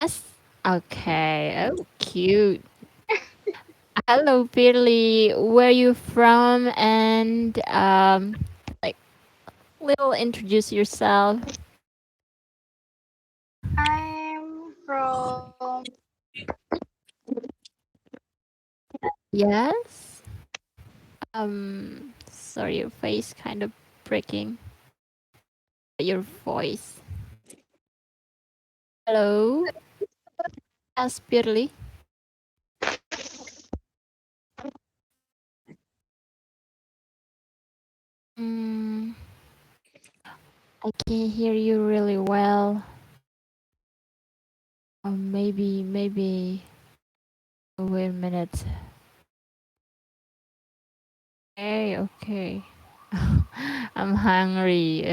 Yes. Okay. Oh, cute. Hello, Pearly. Where you from? And like, little introduce yourself. I'm from Yes. Sorry, your face kind of breaking. Your voice. Hello. Yes, Pearly. Mm, I can hear you really well. Maybe. Oh, wait a minute. Okay. I'm hungry.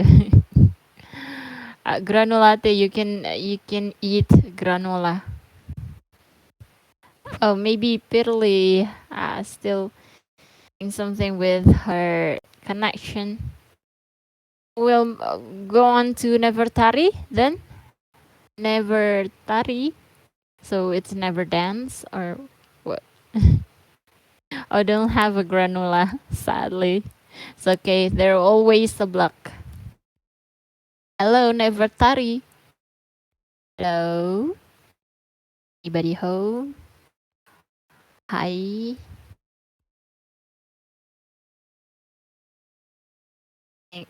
Granulate, you can eat granola. Oh, maybe Pirly still doing something with her connection. We'll go on to Nevertari then. Nevertari. So it's never dance or what? I don't have a granola, sadly. It's okay. They're always a block. Hello, Nevertari. Hello. Anybody home? Hi.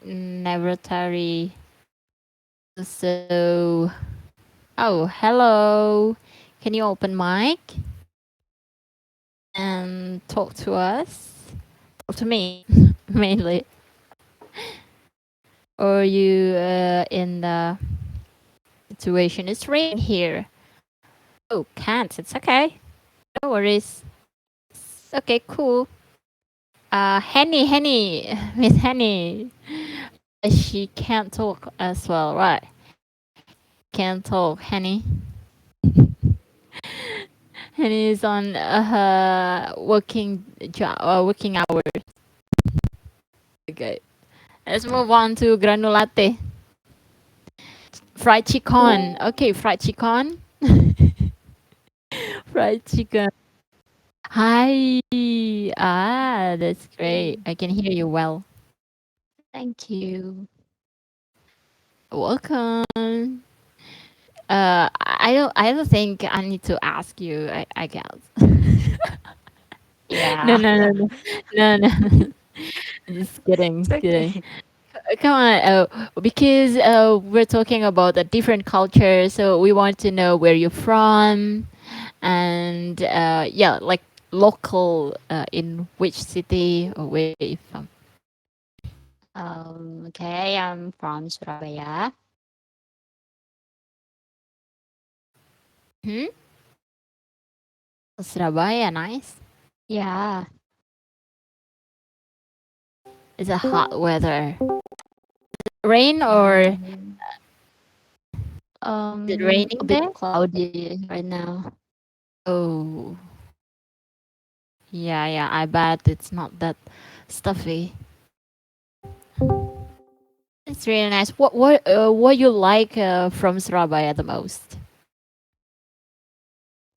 Nevertari. So, oh, hello. Can you open mic and talk to us? Talk to me, mainly. Or you in the situation? It's raining here. Oh, can't. It's okay. No worries. It's okay, cool. Henny, Miss Henny. She can't talk as well, right? Can't talk, Henny. Henny is on her working job, working hours. Okay. Let's move on to granulate. Fried chicken. Okay, fried chicken. Fried chicken. Hi. That's great. I can hear you well. Thank you. Welcome. I don't think I need to ask you. I guess. No, Yeah. no, no, no, no, no. Just kidding, It's kidding. okay. Come on, because we're talking about a different culture, so we want to know where you're from, and yeah, like local in which city or where you from. Okay, I'm from Surabaya. Hmm? Surabaya, nice. Yeah. It's a hot weather. Rain or is Um, it a raining bit there? cloudy right now. Oh, yeah, yeah. I bet it's not that stuffy. It's really nice. What you like from Surabaya the most?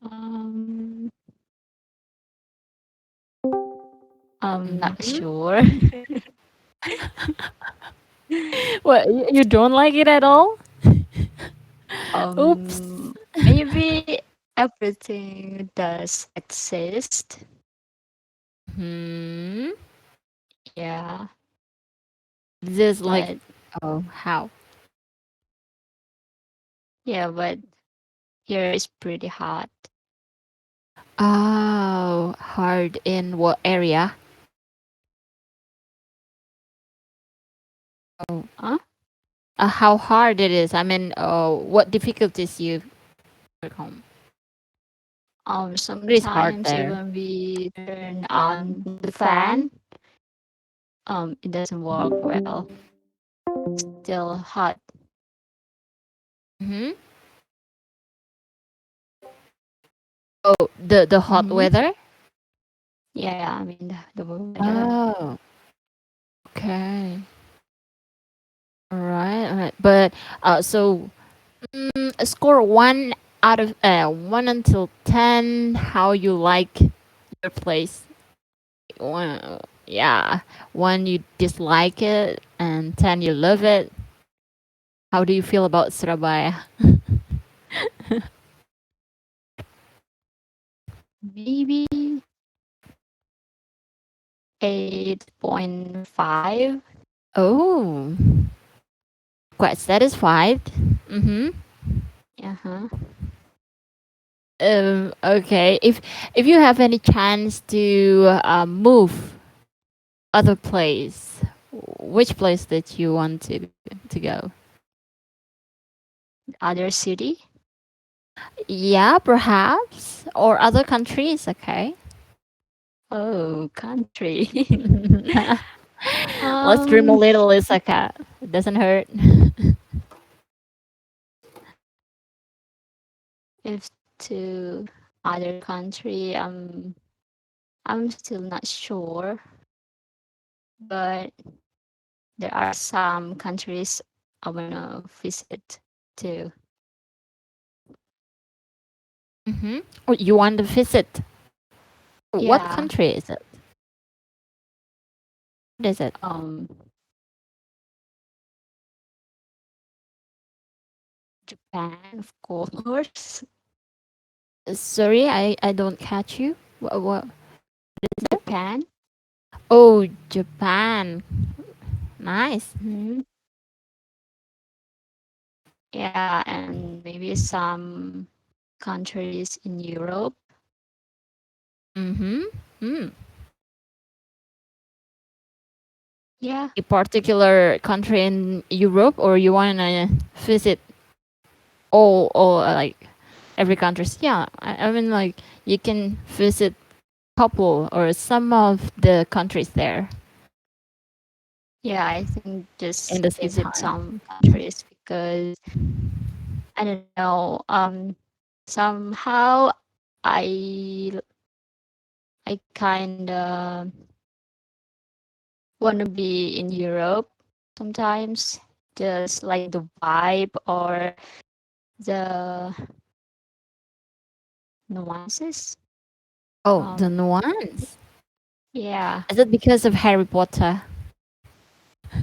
Um, I'm not Hmm. sure. What you don't like it at all? Oops. Maybe everything does exist. Hmm. Yeah, This like but oh how? yeah, but here is pretty hot. Oh, hard in what area? Oh, Huh? how hard it is. I mean, what difficulties you overcome? It is hard Sometimes there. even we turn on the fan, it doesn't work well. Still hot. Hmm. Oh, the hot Mm-hmm. weather. Yeah, I mean the weather. Oh, okay. All right, all right. But so score 1 out of 1 until 10, how you like your place? One, yeah, 1 you dislike it, and 10 you love it. How do you feel about Surabaya? Maybe 8.5. Oh, quite satisfied. Mm-hmm. Uh-huh. Okay. If you have any chance to move other place, which place that you want to go? Other city? Yeah, perhaps, or other countries. Okay. Oh, country. Let's dream a um, little. It's okay. It doesn't hurt. if to other country, I'm still not sure, but there are some countries I wanna visit too. Mm-hmm. Oh, you want to visit? What Yeah. country is it? What is it? Um, Japan, of course. Sorry, I don't catch you. What is it? Japan. Oh, Japan. Nice. Hmm. Yeah, and maybe some countries in Europe. Mm-hmm. Mm. Yeah. A particular country in Europe, or you want to visit all like every country? Yeah, I mean like you can visit couple or some of the countries there Yeah, I think just in the same visit time. some countries because I don't know. Somehow I I kind of want to be in Europe sometimes, just like the vibe or the nuances. Oh, the Um, nuance. yeah, Is it because of Harry Potter?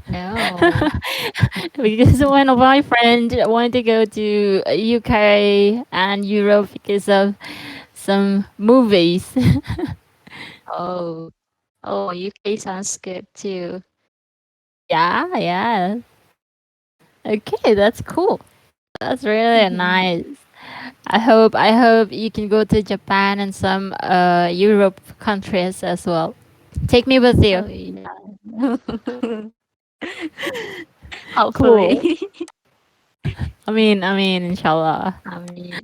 no. Because one of my friends wanted to go to UK and Europe because of some movies. Oh, oh, UK sounds good too. Yeah, yeah. Okay, that's cool. That's really Mhm. nice. I hope you can go to Japan and some Europe countries as well. Take me with you. Oh, yeah. Cool. Hopefully. I mean, inshallah. I mean,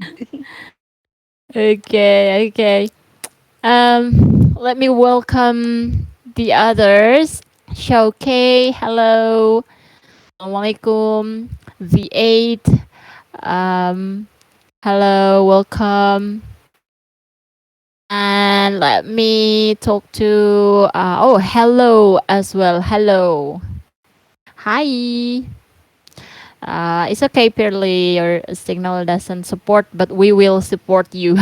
Okay, okay. Let me welcome the others. Showcase, hello. Assalamualaikum. V8. Um, hello, welcome. And let me talk to hello as well. Hello. Hi. It's okay, Pearly. Your signal doesn't support, but we will support you.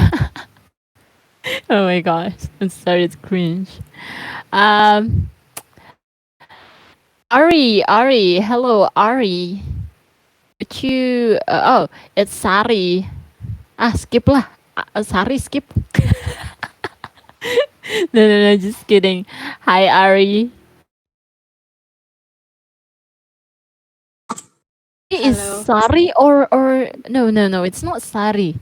Oh my gosh, I'm sorry, it's cringe. Um, Ari, hello, Ari. Would you? It's Sari. Skip lah. Sari, skip. No, just kidding. Hi, Ari. Is Hello. Sari or no? It's not Sari.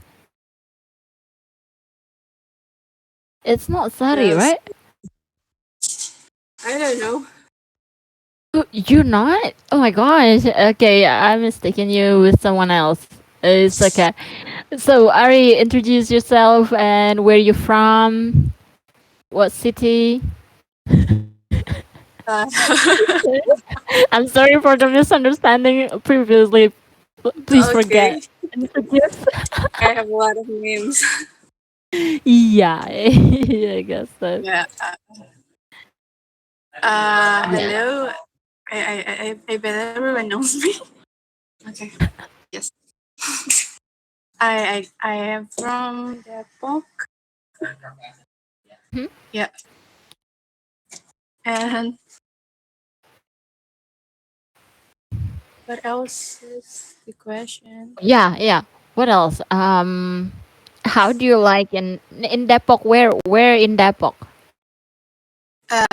It's not Sari, Yes. right? I don't know. Oh, you're not? Oh my gosh. Okay, I'm mistaken you with someone else. It's okay. So, Ari, introduce yourself and where you're from, what city. Uh, I'm sorry for the misunderstanding previously. Please forget. okay. Introduce. I have a lot of names. Yeah, I guess so. Yeah. Yeah. Hello. I bet everyone knows me. Okay. Yes. I am from Depok. Mhm. Yeah, and what else is the question? Yeah, yeah. What else? How do you like in Depok? Where in Depok? Uh,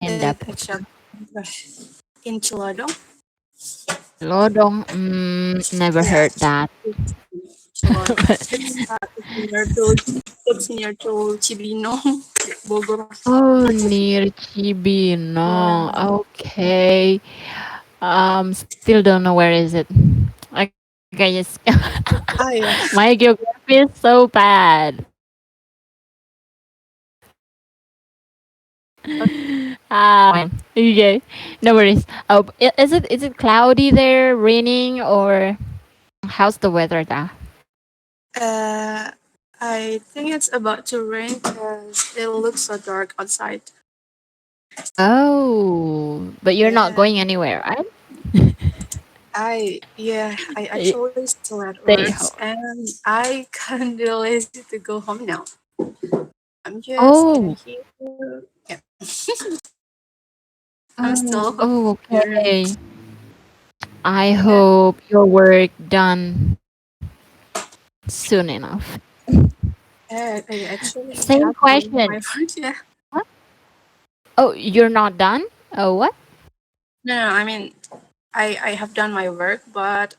In it's Depok. in Chilodong. Lodong. Never Yeah, heard that. Chilodong. It's near to Cibinong, Bogor. Oh, near Yeah. Cibinong. Okay. Still don't know where is it. Okay, just Ah, yeah. my geography is so bad. Fine. Okay, no worries. Oh, is it cloudy there, raining, or how's the weather there? Uh, I think it's about to rain because it looks so dark outside. Oh, but you're not Yeah. going anywhere, right? I Y- actually still at Stay work home. and I kind of lazy to go home now. I'm just gonna Oh, here. Yeah, I'm oh, still oh, here. okay. I Yeah, hope your work done soon enough. I actually Same have done question. my work. Yeah. What? Oh, you're not done? Oh, what? No, I mean, I have done my work, but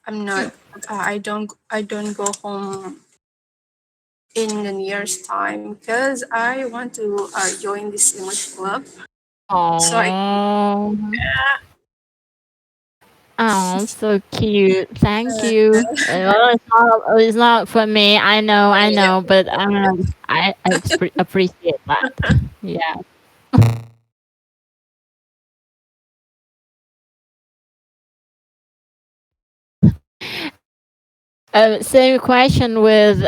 I'm not. I don't go home in the nearest time because I want to join this English club. So I Oh, oh, so cute. Thank uh, you. It's not for me. I yeah. know, but I appreciate that. Yeah. Same question with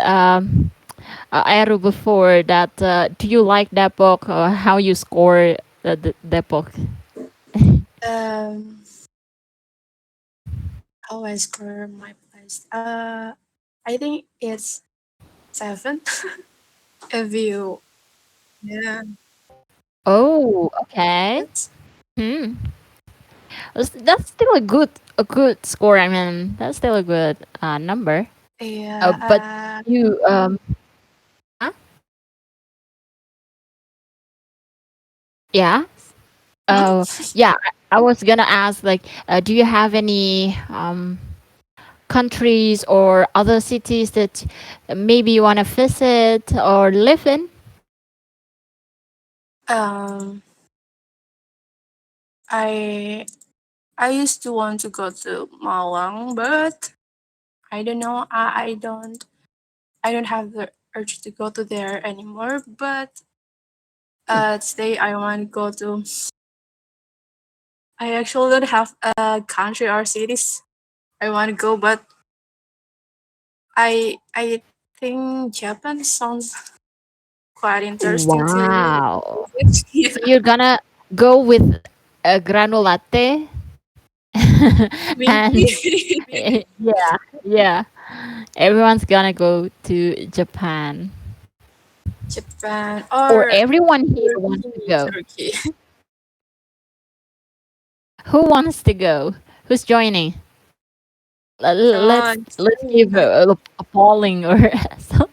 Aero before that. Do you like Depok? How you score Depok? Um, how I score my place? I think it's 7. If you, yeah, Oh, okay. that's Hmm. That's still a good score. I mean, that's still a good number. yeah. But you huh? Yeah. Hmm? Oh, yeah. I was gonna ask, like, do you have any countries or other cities that maybe you want to visit or live in? um, I I used to want to go to Malang, but I don't know. I don't have the urge to go to there anymore. But today I want to go to. I actually don't have a country or cities I want to go, but I think Japan sounds quite interesting to Wow. visit. So Yeah, you're gonna go with a granulate maybe. and yeah, yeah. Everyone's gonna go to Japan, Japan or or everyone here wants to Turkey. go. Turkey. Who wants to go? Who's joining? Let's John. let's give a polling or so.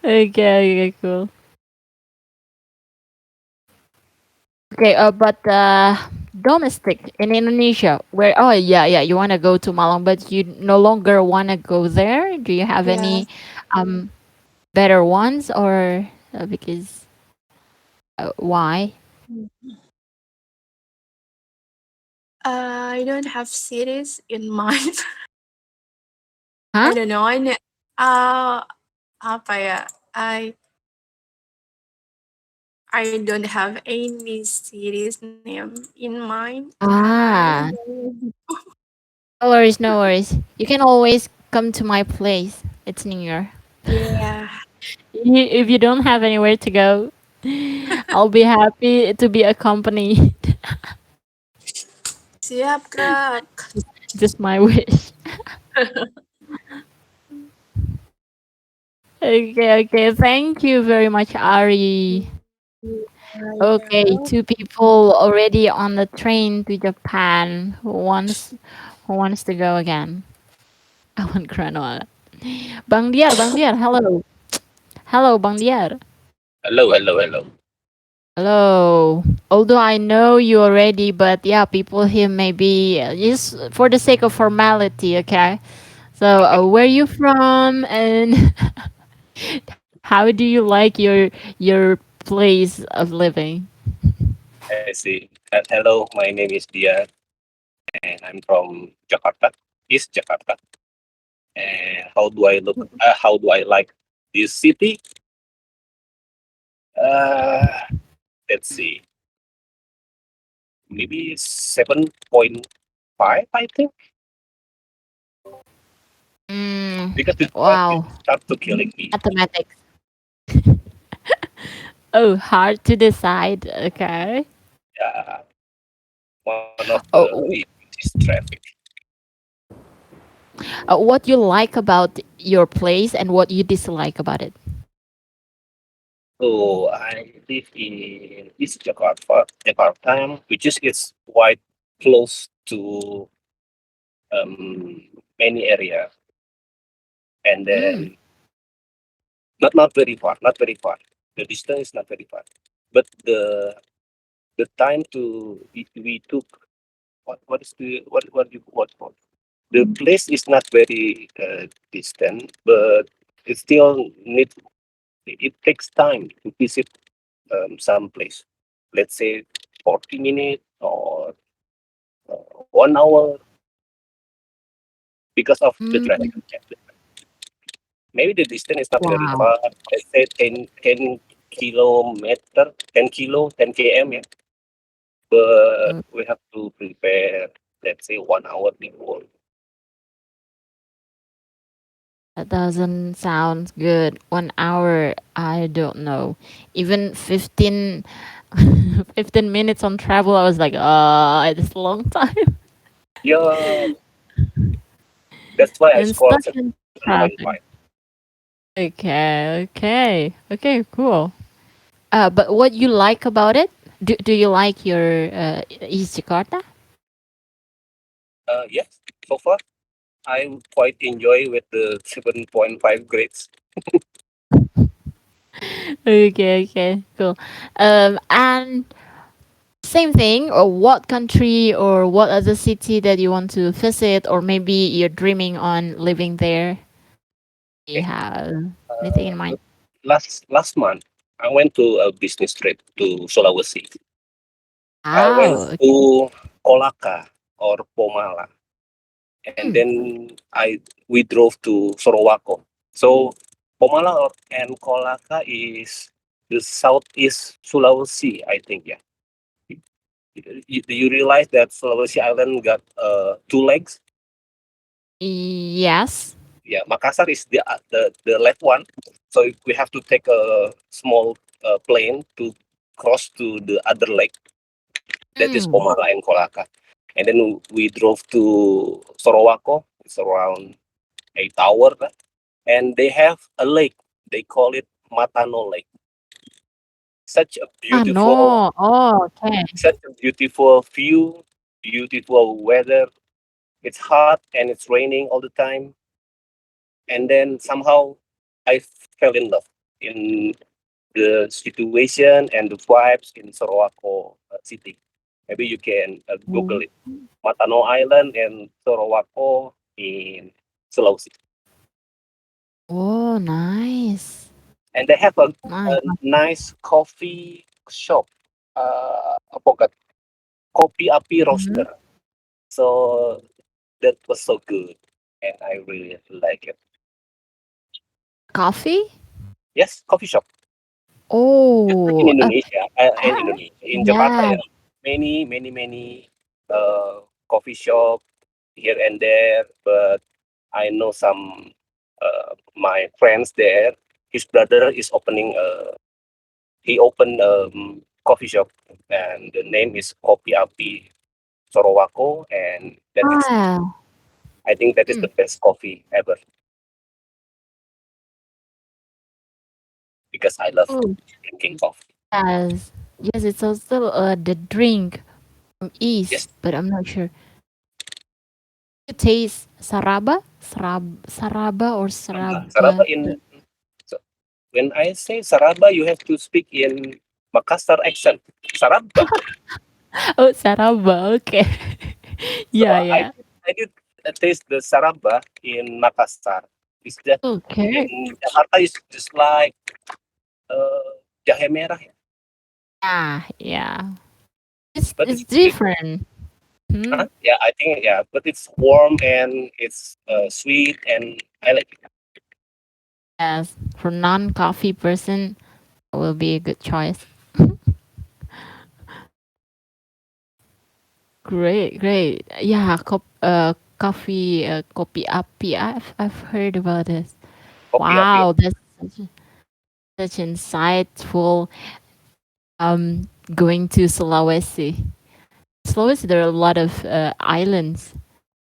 Okay, okay, cool. Okay, but domestic in Indonesia, where yeah, yeah, you wanna go to Malang, but you no longer wanna go there. Do you have Yeah. any um better ones, or because why? I don't have cities in mind. Huh? I don't know. Uh, apa ya? I don't have any cities name in mind. I Ah, no worries, no worries. You can always come to my place. It's near. yeah. If you don't have anywhere to go, I'll be happy to be accompanied. Siap, Kak. Just my wish. Okay, okay. Thank you very much, Ari. Okay, Yeah. two people already on the train to Japan. Who wants to go again? I want granola. Bang Diar, hello. Hello, Bang Diar. Hello, hello, hello. Hello. Although I know you already, but yeah, people here maybe just for the sake of formality, okay? So, Okay, where you from, and how do you like your place of living? I see. Hello, my name is Dia, and I'm from Jakarta, East Jakarta. And how do I look? How do I like this city? Uh, let's see, maybe 7.5, I think, Mm, because the traffic wow, starts to killing me. mathematics. Oh, hard to decide. Okay. Yeah, one of the Oh, issues is traffic. what you like about your place and what you dislike about it? So I live in East Jakarta, which is quite close to many area, and Mm. then not very far, not very far. The distance is not very far, but the time we took, what is the what you what for? The place is not very distant, but it still need it takes time to visit some place. Let's say 40 minutes or 1 hour because of the traffic. Mm. Maybe the distance is not very Wow. far. Let's say 10 kilometer, 10 kilo, 10 km, yeah. But Mm, we have to prepare, let's say 1 hour before. that doesn't sound good. 1 hour, I don't know. Even 15 minutes on travel, I was like, it's a long time. Yeah, that's why I And scored stuck in 7.5. traffic. Okay, okay, okay, cool. But what you like about it? Do you like your East Jakarta? Yes, so far I quite enjoy with the 7.5 grades. Okay, okay, cool. And same thing, or what country or what other city that you want to visit, or maybe you're dreaming on living there? You Okay. have anything Uh, in mind? last month I went to a business trip to Sulawesi. I went Wow. to Kolaka or Pomala, and Mm. then we drove to Sorowako. So Pomala and Kolaka is the southeast Sulawesi, I think. Yeah, you realize that Sulawesi Island got two legs. Yes. Yeah, Makassar is the left one. So we have to take a small plane to cross to the other leg. That is Mm. Pomala and Kolaka. And then we drove to Sorowako. It's around 8 hours. And they have a lake. They call it Matano Lake. Such a Ah, beautiful, no. Oh, okay. such a beautiful view, beautiful weather. It's hot and it's raining all the time. And then somehow I fell in love in the situation and the vibes in Sorowako city. Maybe you can Google it. Matano Island and Sorowako in Sulawesi. Oh, nice. And they have Nice. a nice coffee shop. I forgot. Kopi Api Mhm. Roaster. So that was so good. And I really like it. Coffee? Yes, coffee shop. Just like in Oh, Indonesia, in ah, Indonesia, in Jakarta, yeah. yeah, many coffee shop here and there. But I know some my friends there. His brother is opening he opened coffee shop, and the name is Kopi Api Sorowako, and that is Ah. I think that is Mm. the best coffee ever because I love Oh, drinking coffee. yes. Yes, it's also the drink from East, Yes, but I'm not sure. You taste Saraba? Saraba or Saraba Saraba? in so when I say Saraba, you have to speak in Makassar accent. Saraba. Oh, Saraba. Okay. So Yeah, yeah. I did taste the Saraba in Makassar. Is that Okay. in Jakarta is just like jahe merah, ya. Yeah, yeah. But It's it's good. different. Hmm. Huh? Yeah, I think yeah, but it's warm and it's sweet and I like it. Yes, for non-coffee person, that will be a good choice. Great, great. Yeah, coffee, kopi api. I've heard about this. Kopi api. Wow, that's such insightful. Going to Sulawesi. Sulawesi, there are a lot of islands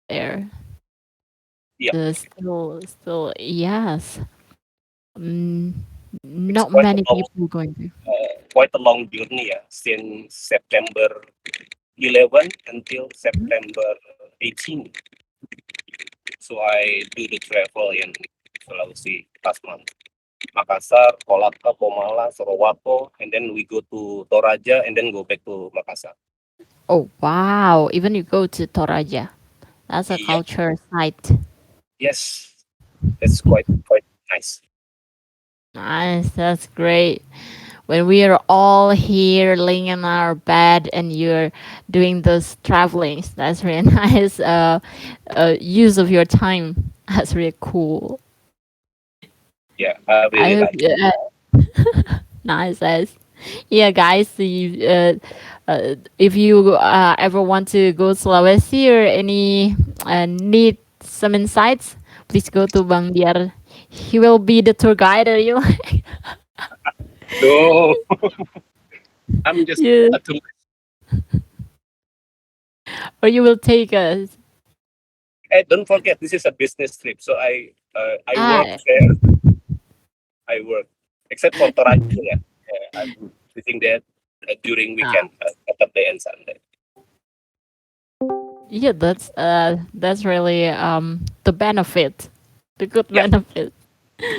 there. Yeah, Still, yes. Mm, it's not many people going to. quite a long journey, yeah, since September 11 until Mhm. September 18. So I do the travel in Sulawesi last month. Makassar, Kolaka, Komala, Sorowako, and then we go to Toraja and then go back to Makassar. Oh wow! Even you go to Toraja, that's a Yeah, culture site. yes, that's quite nice. Nice, that's great. When we are all here laying in our bed and you're doing those travelings, that's really nice. Use of your time. That's really cool. Yeah, I really I hope like it. nice, nice. Yeah, guys. If you ever want to go Sulawesi or any need some insights, please go to Bang Diar. He will be the tour guide. You No, I'm just yeah, a tourist. or you will take us. Don't forget, this is a business trip, so I work Ah, there. I work, except for Toraja. Yeah, I'm visiting there during weekend, ah, Saturday and Sunday. yeah. That's really the benefit, the good Yeah, benefit.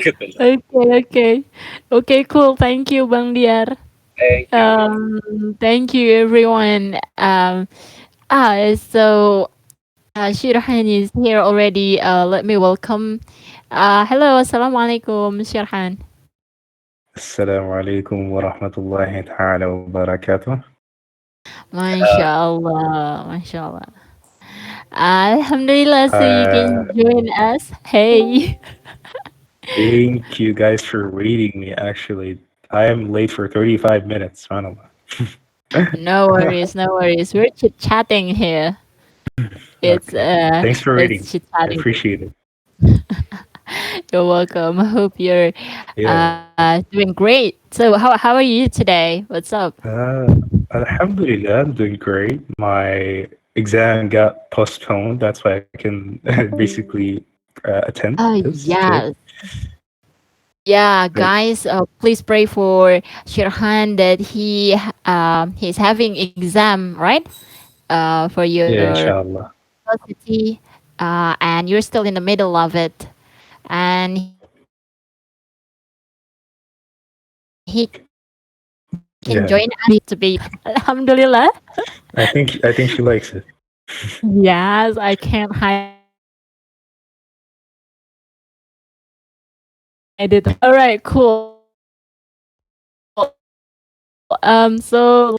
good enough. Okay, okay, okay. Cool. Thank you, Bang Diar. Thank you, Lila. Thank you, everyone. So Shirhan is here already. Let me welcome. Hello, assalamualaikum, Shirhan. السلام عليكم ورحمة الله تعالى وبركاته. Masya Allah, Masya Allah. Alhamdulillah, so you Uh, can join us. Hey. thank you guys for waiting me. Actually, I am late for 35 minutes. SubhanAllah. No worries, no worries. We're chit chatting here. Okay. Thanks for waiting. It's chit I chatting. appreciate it. You're welcome. I hope you're Yeah. doing great. So how are you today? What's up? Alhamdulillah, I'm doing great. My exam got postponed. That's why I can Oh, basically attend this today. yes. Yeah, Great. guys, please pray for Shirhan that he's having exam, right? For Yeah, your inshallah. university, and you're still in the middle of it, and he can join us to be Yeah. Alhamdulillah. I think she likes it. Yes, I can't hide it. All right, cool. So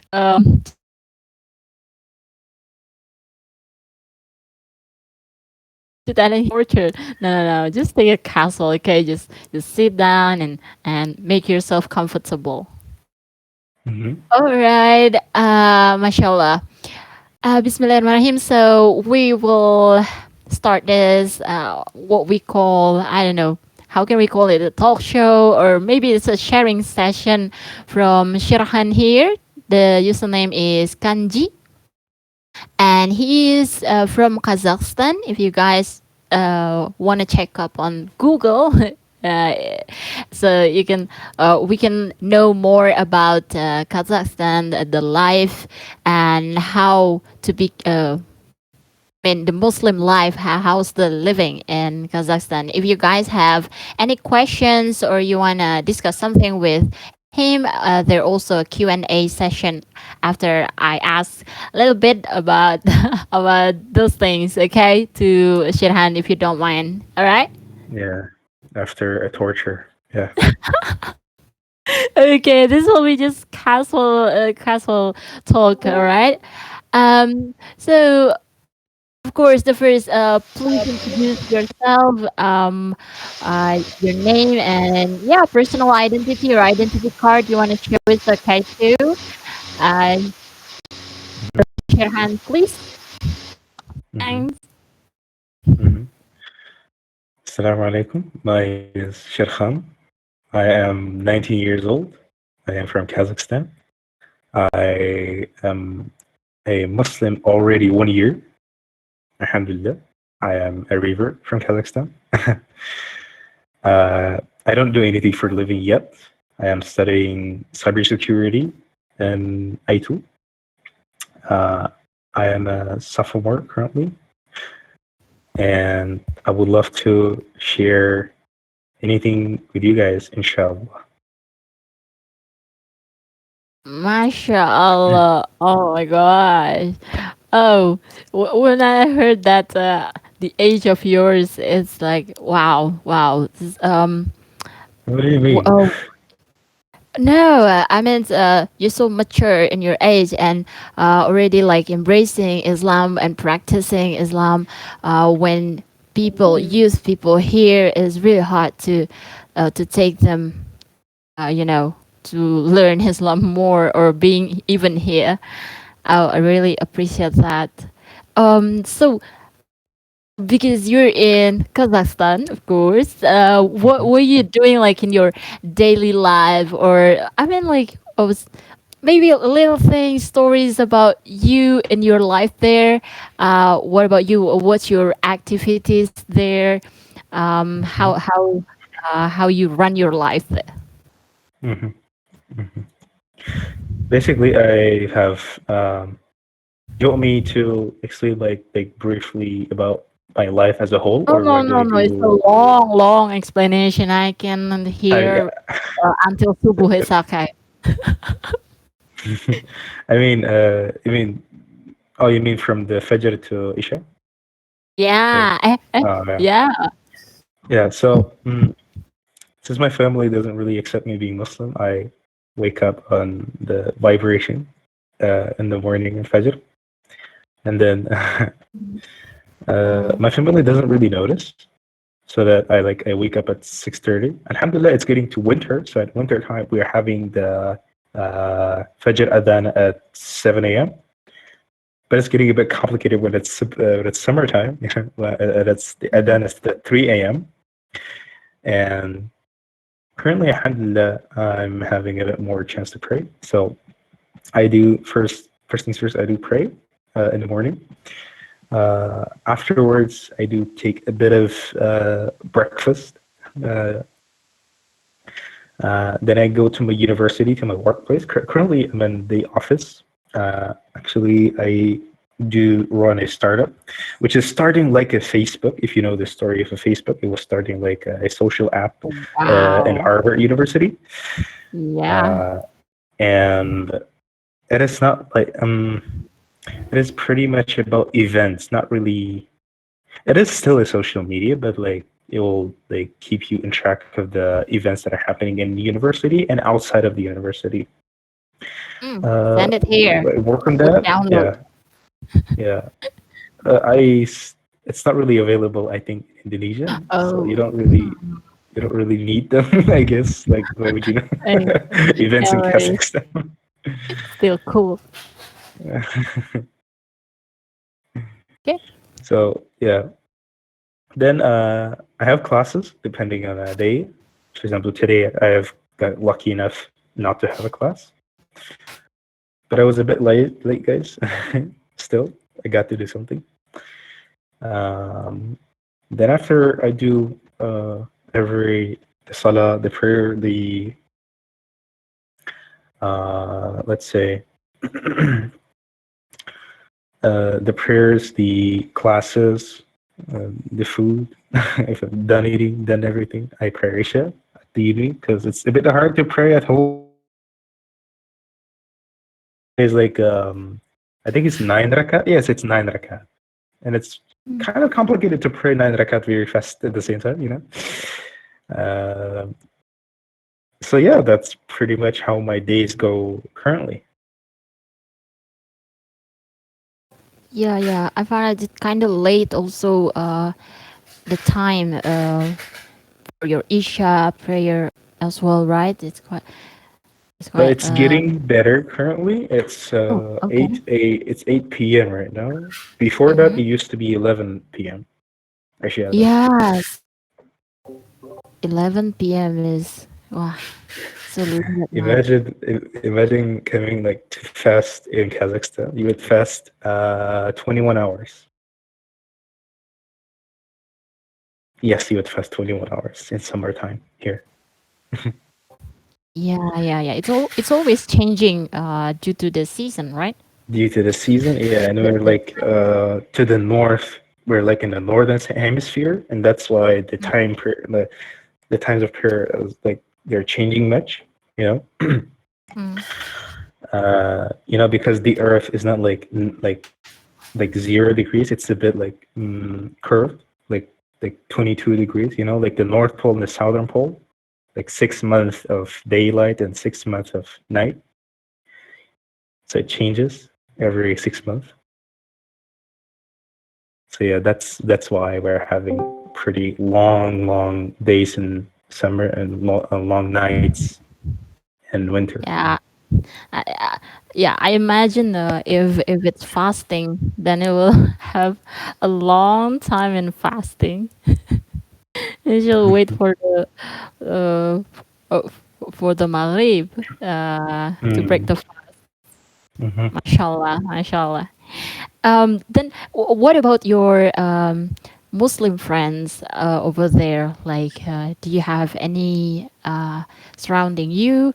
sit and torture. No. Just take a castle, okay? Just sit down and make yourself comfortable. Hmm. All right. Mashallah. Bismillahirrahmanirrahim. So we will start this, what we call, I don't know, how can we call it, a talk show, or maybe it's a sharing session from Shirhan here. The username is Kanji, and he is from Kazakhstan. If you guys want to check up on Google, uh, so you can we can know more about Kazakhstan, the life, and how to be. I mean, the Muslim life, how's the living in Kazakhstan? If you guys have any questions or you want to discuss something with him, there also a Q&A session after I ask a little bit about about those things, okay, to Shirhan, if you don't mind. All right? Yeah. After a torture. Yeah. Okay, this will be just casual talk, all right? So of course, the first, please introduce yourself, your name, and yeah, personal identity or identity card you want to share with the okay too. Uh, Share please. Mm-hmm. Thanks. Mm-hmm. Assalamu alaikum. My name is Sharken. I am 19 years old. I am from Kazakhstan. I am a Muslim already 1 year. Alhamdulillah. I am a revert from Kazakhstan. I don't do anything for a living yet. I am studying cybersecurity in I2. Uh, I am a sophomore currently, and I would love to share anything with you guys, inshallah. MashaAllah. Oh my gosh. Oh, when I heard that the age of yours, it's like wow, wow. What do you mean? Oh, no, I meant you're so mature in your age and already like embracing Islam and practicing Islam. When people use people here, it's really hard to take them, you know, to learn Islam more or being even here. I really appreciate that. So because you're in Kazakhstan, of course. What Mhm. were you doing like in your daily life, or I mean, like, was maybe little things, stories about you and your life there. What about you? What's your activities there? Mhm. How you run your life there? Mhm. Mhm. Basically, I have. You want me to explain like briefly about my life as a whole, No, or no, what do no, I no. It's a do? long explanation. I can I hear until subuh. It's okay. I mean, oh, you mean from the Fajr to Isha? Like, Yeah, yeah, yeah. yeah. So, since my family doesn't really accept me being Muslim, I wake up on the vibration in the morning in Fajr, and then my family doesn't really notice. So that I wake up at 6:30. Alhamdulillah, it's getting to winter, so at winter time we are having the Fajr Adhan at 7 a.m. But it's getting a bit complicated when it's summertime. That's the Adhan is the 3 a.m. And currently, alhamdulillah, I'm having a bit more chance to pray. So I do first things first. I do pray in the morning. Afterwards, I do take a bit of breakfast. Uh, then I go to my university, to my workplace. Currently, I'm in the office. Actually, I do run a startup, which is starting like a Facebook. If you know the story of a Facebook, it was starting like a social app in Wow. Harvard University, Yeah. uh, and it is not like it is pretty much about events, not really. It is still a social media, but like it will like keep you in track of the events that are happening in the university and outside of the university. Send it here. I work on We'll that. download. Yeah, yeah. It's not really available, I think, in Indonesia. So Oh, you don't really need them, I guess. Like why would you know and events in no worries. Kazakhstan? Still cool. Okay. So yeah. Then I have classes depending on a day. For example, today I have got lucky enough not to have a class, but I was a bit late, guys. Still, I got to do something. Um, Then after I do every the salah, the prayer, the let's say the prayers, the classes, the food. If I'm done eating, done everything, I pray Isha at the evening because it's a bit hard to pray at home. It's like I think it's 9 rakat. Yes, it's 9 rakat, and it's Mm. kind of complicated to pray 9 rakat very fast at the same time. Uh, so yeah, that's pretty much how my days go currently. Yeah, yeah. I found it kind of late also, the time for your Isha prayer as well, right? It's quite, It's getting better currently. It's oh, okay. 8 p.m. right now. Before that, Mm-hmm. it used to be 11 p.m. Actually, yeah, Yes, 11 p.m. is, wow, so late at night. imagine coming like to fast in Kazakhstan. You would fast 21 hours. Yes, you would fast 21 hours in summertime here. Yeah, yeah, yeah. It's always changing due to the season, right? Due to the season, yeah, and we're The- like to the north. We're like in the northern hemisphere, and that's why the times of prayer is like they're changing much. You know, Mm. because the Earth is not like 0 degrees. It's a bit like curved, like 22 degrees. Like the North Pole and the Southern Pole, like 6 months of daylight and 6 months of night. So it changes every 6 months. So yeah, that's why we're having pretty long days in summer and long nights in winter. Yeah, yeah. I imagine if it's fasting, then it will have a long time in fasting. You should wait uh, uh, for the Maghrib to break Mm, the fast. mhm, Mashallah, mashallah. Then what about your Muslim friends over there? Like, do you have any surrounding you,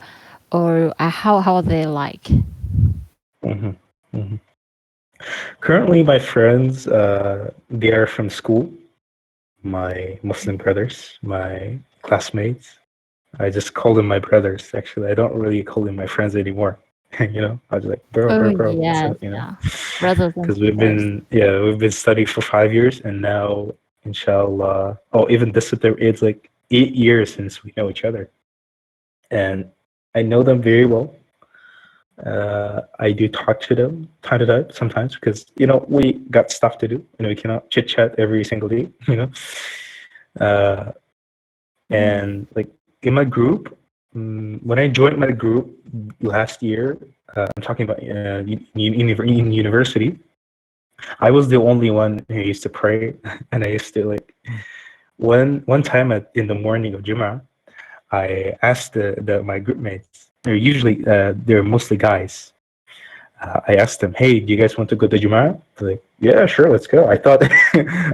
or how are they like? mhm, mhm. Currently, my friends, they are from school. My Muslim brothers, my classmates. I just call them my brothers. Actually, I don't really call them my friends anymore. I was like, bro, Oh bro, bro. What's yes, up? yeah, brothers and Because we've sisters. been, yeah, we've been studying for 5 years, and now, inshallah, oh, even this September, it's like 8 years since we know each other, and I know them very well. I do talk to them time to time sometimes because we got stuff to do. We cannot chit chat every single day. Uh, Mm. and like in my group, when I joined my group last year, I'm talking about in university. I was the only one who used to pray, and I used to like one time in the morning of Jummah, I asked my group mates. They're mostly guys. I asked them, "Hey, do you guys want to go to Jummah?" They're like, "Yeah, sure, let's go." I thought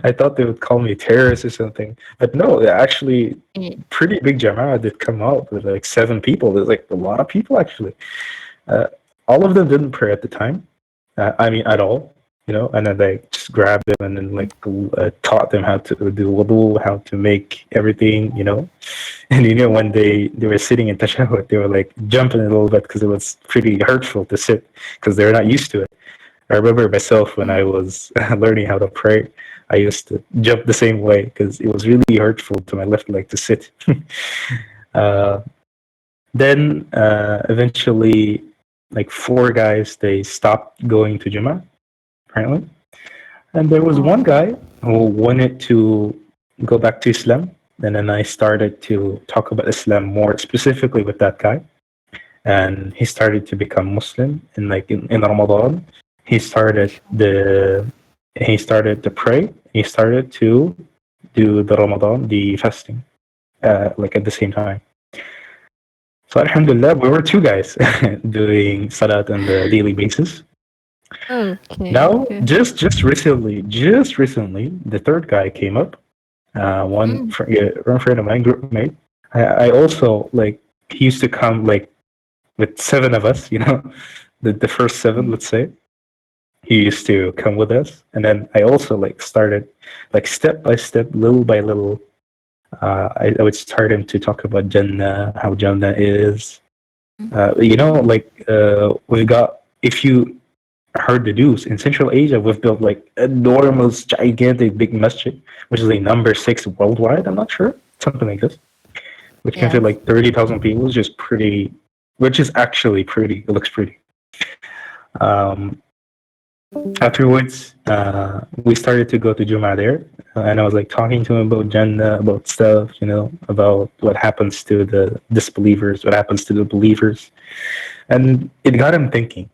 I thought they would call me a terrorist or something, but no, they're actually Eh, pretty big Jummah did come out with like 7 people. There's like a lot of people actually. Uh, all of them didn't pray at the time. I mean, at all. And then they just grabbed them and then like taught them how to do wudu, how to make everything. And when they were sitting in tashahhud, they were like jumping a little bit because it was pretty hurtful to sit because they're not used to it. I remember myself when I was learning how to pray, I used to jump the same way because it was really hurtful to my left leg to sit. uh, then eventually, like 4 guys, they stopped going to Jummah apparently, and there was one oh, guy who wanted to go back to Islam. And then I started to talk about Islam more specifically with that guy. And he started to become Muslim. And like in Ramadan, he started the he started to pray. He started to do the Ramadan, the fasting, like at the same time. So Alhamdulillah, we were 2 guys doing salat on the daily basis. okay, Now, okay. just recently, the third guy came up. Mm. One friend of mine, group mate. I also like he used to come like with seven of us. The first seven, let's say. He used to come with us, and then I also like started like step by step, little by little. I would start him to talk about Jannah, how Jannah is. We've got, if you heard the news, in Central Asia, we've built like enormous, gigantic, big masjid, which is like number 6 worldwide. I'm not sure, something like this, which can fit Yes. like 30,000 people. It's just pretty, which is actually pretty. It looks pretty. Um, Afterwards, we started to go to Juma there, and I was like talking to him about Jannah, about stuff, about what happens to the disbelievers, what happens to the believers, and it got him thinking.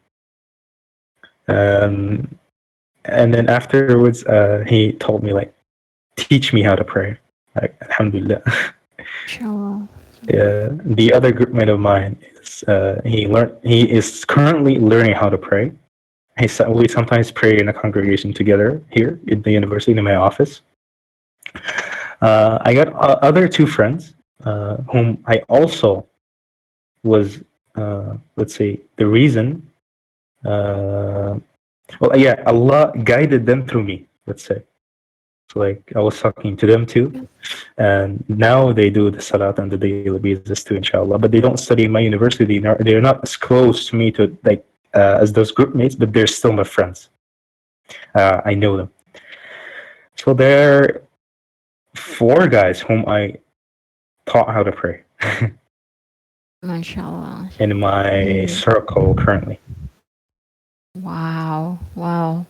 Um, and then afterwards, he told me like, teach me how to pray. Like, Alhamdulillah. Sure. Yeah. The other group mate of mine is he is currently learning how to pray. We sometimes pray in a congregation together here at the university in my office. I got other two friends whom I also was, let's say, the reason. Yeah, Allah guided them through me. Let's say. So like I was talking to them too, and now they do the salat on the daily basis too, inshallah. But they don't study in my university. They're not as close to me to like as those group mates, but they're still my friends. I know them. So there are four guys whom I taught how to pray MashaAllah. in my circle currently. Wow. Wow.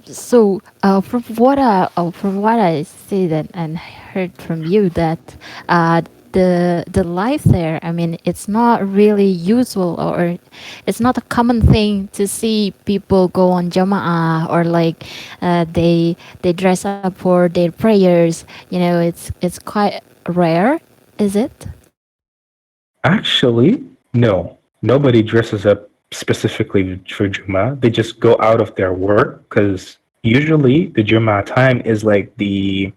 So, from what I see that and heard from you, that the life there, I mean, it's not really usual, or it's not a common thing to see people go on jama'ah, or like they dress up for their prayers. It's quite rare, is it? Actually, no. Nobody dresses up specifically for Juma. They just go out of their work because usually the Juma time is like the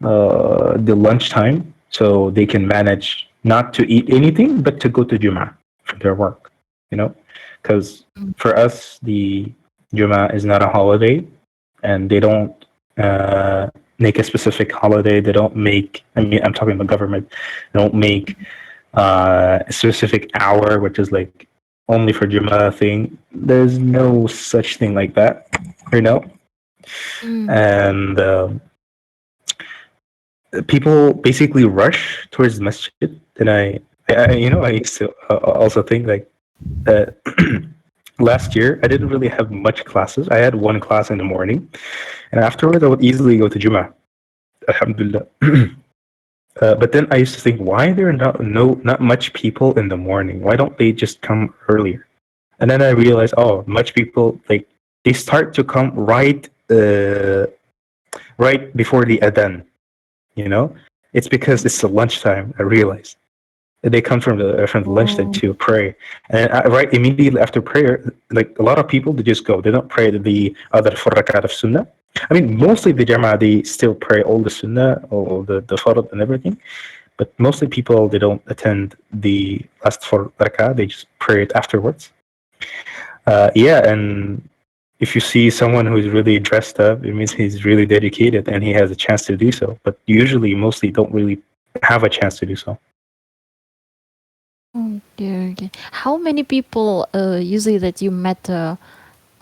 lunchtime, so they can manage not to eat anything but to go to Juma for their work. Because for us the Juma is not a holiday, and they don't make a specific holiday. They don't make. I mean, I'm talking about government. They don't make a specific hour, which is like only for Juma thing. There's no such thing like that, Mm. and people basically rush towards the masjid. And I used to also think like that. Last year, I didn't really have much classes. I had one class in the morning, and afterwards, I would easily go to Juma. Alhamdulillah. But then I used to think, why there are not much people in the morning? Why don't they just come earlier? And then I realized, oh, much people like they start to come right before the adhan. It's because it's the lunchtime. I realized they come from the lunchtime to pray, and right immediately after prayer, like a lot of people, they just go. They don't pray the other 4 rakat of sunnah. I mean, mostly the Jama'ah, they still pray all the sunnah, all the farad and everything. But mostly people, they don't attend the last 4 rakah. They just pray it afterwards. Yeah, and if you see someone who's really dressed up, it means he's really dedicated and he has a chance to do so. But usually, mostly don't really have a chance to do so. Oh dear. Okay. How many people usually that you met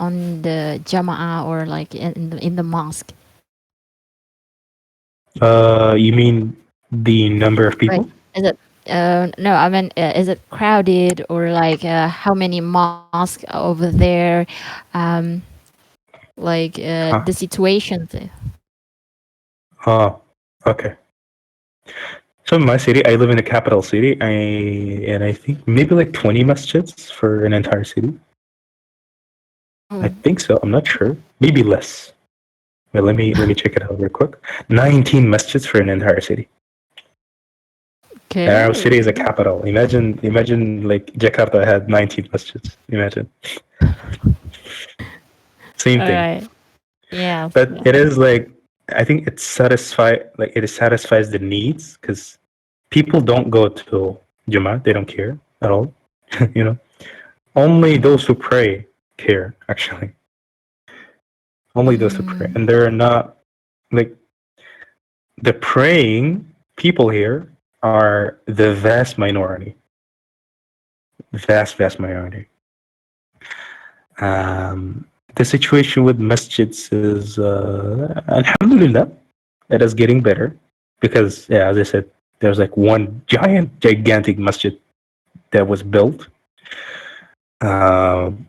on the jama'ah, or like in the mosque? You mean the number of Like, people? is it? No, I mean, is it crowded, or like how many mosques over there? Um, like the Huh. situations. Oh, okay. So in my city, I live in the capital city, and I think maybe like 20 masjids for an entire city. I Oh, think so. I'm not sure. Maybe less. Well, let me check it out real quick. 19 masjids for an entire city. And our okay. city is a capital. Imagine like Jakarta had 19 masjids. Imagine. Same All thing. right. Yes. But Yeah. it is like I think it satisfies the needs because people don't go to Jummah. They don't care at all. you know, only those who pray care. Actually, only those who pray, Mm. and they're not like the praying people here are the vast minority. The situation with masjids is, alhamdulillah, it is getting better because, yeah, as I said, there's like one gigantic masjid that was built um,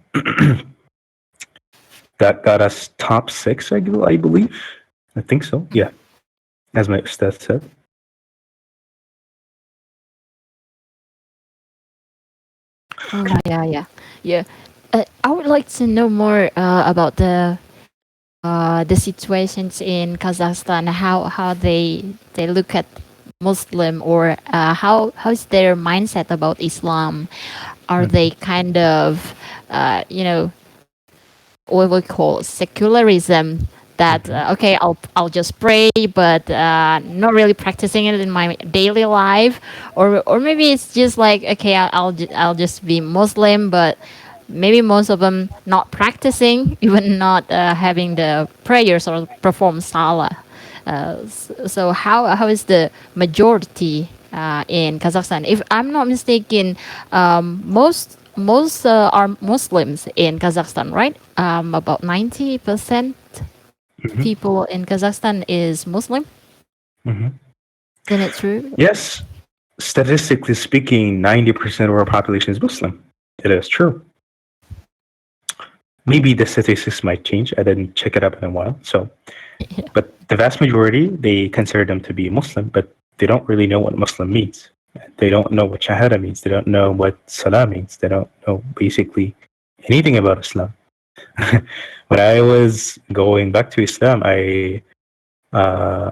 that got us top six, I believe. I think so. Yeah, as my ustad said. Oh yeah. I would like to know more about the situations in Kazakhstan, how they look at Muslim, or how's their mindset about Islam? Are Mhm. they kind of what we call secularism? That Mhm. okay, I'll just pray, but not really practicing it in my daily life, or maybe it's just like okay, I'll just be Muslim, but maybe most of them not practicing, even not having the prayers or perform salah. So how is the majority in Kazakhstan? If I'm not mistaken, most are Muslims in Kazakhstan, right? About 90% Mhm. people in Kazakhstan is Muslim. Mhm. Isn't it true? Yes, statistically speaking, 90% of our population is Muslim. It is true. Maybe the statistics might change. I didn't check it up in a while. So, but the vast majority, they consider them to be Muslim, but they don't really know what Muslim means. They don't know what Shahada means. They don't know what Salah means. They don't know basically anything about Islam. When I was going back to Islam, uh,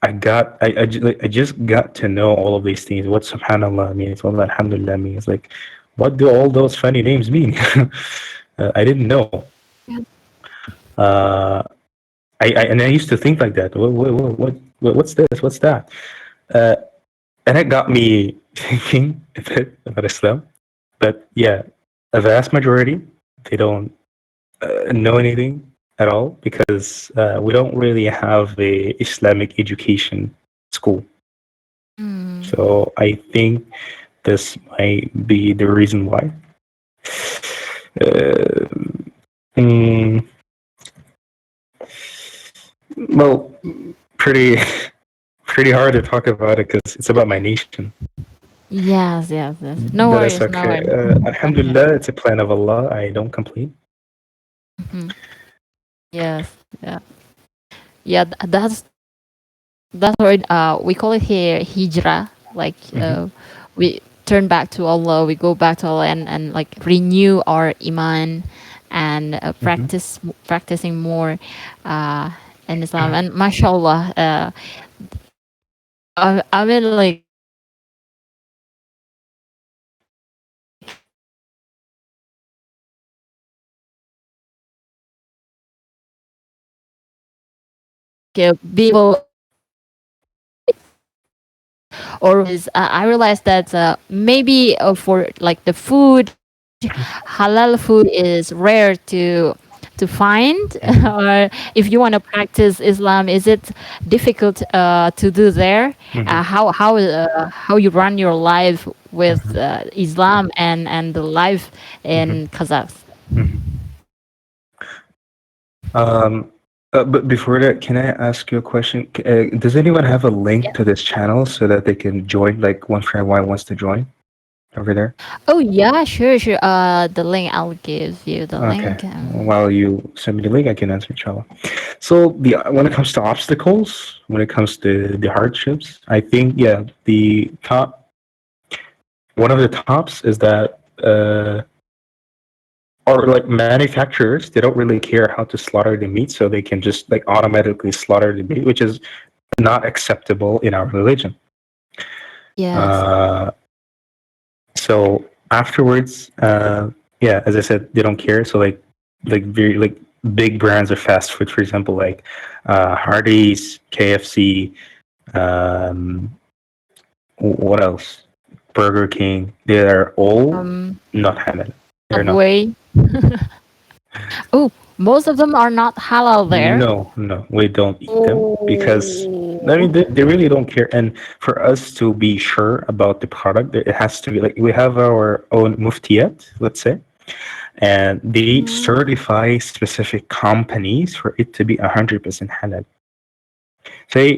I just got to know all of these things. What Subhanallah means, what Alhamdulillah means. Like, what do all those funny names mean? I didn't know. Uh, and I used to think like that. What's this? What's that? Uh, and it got me thinking a bit about Islam. But yeah, a vast majority, they don't know anything at all because we don't really have a Islamic education school. Mm. So I think this might be the reason why. Uh, mm, well, pretty pretty hard to talk about it because it's about my nation. Yes. No But it's worries, no okay. worries. Alhamdulillah, it's a plan of Allah. I don't complain. Mhm. Yes, yeah, yeah. That's what we call it here, hijrah. Like Hmm. we turn back to Allah, we go back to Allah, and like renew our iman, and Hmm. practicing more in Islam. And mashallah, I mean like being or is I realized that maybe for like the food, halal food is rare to find. Hmm. Or if you want to practice Islam, is it difficult to do there? Hmm. How you run your life with Hmm. Islam and the life Hmm. in Kazakhstan? Hmm. Um, but before that, can I ask you a question? Does anyone have a link to this channel so that they can join? Like, one friend wants to join over there. Oh yeah, sure. The link, I'll give you the Okay. link. While you send me the link, I can answer, inshallah. So the when it comes to obstacles, when it comes to the hardships, I think yeah, the top one of the tops is that or like manufacturers, they don't really care how to slaughter the meat, so they can just like automatically slaughter the meat, which is not acceptable in our religion. Yes. Uh, so afterwards, yeah, as I said, they don't care. So like very like big brands of fast food, for example, like Hardee's, KFC, um, what else? Burger King. They are all Um, not halal. They're not. Subway. Oh, most of them are not halal there. No, no, we don't eat them because I Oh. mean they really don't care. And for us to be sure about the product, it has to be like we have our own muftiyat, let's say, and they Mm. certify specific companies for it to be 100% halal.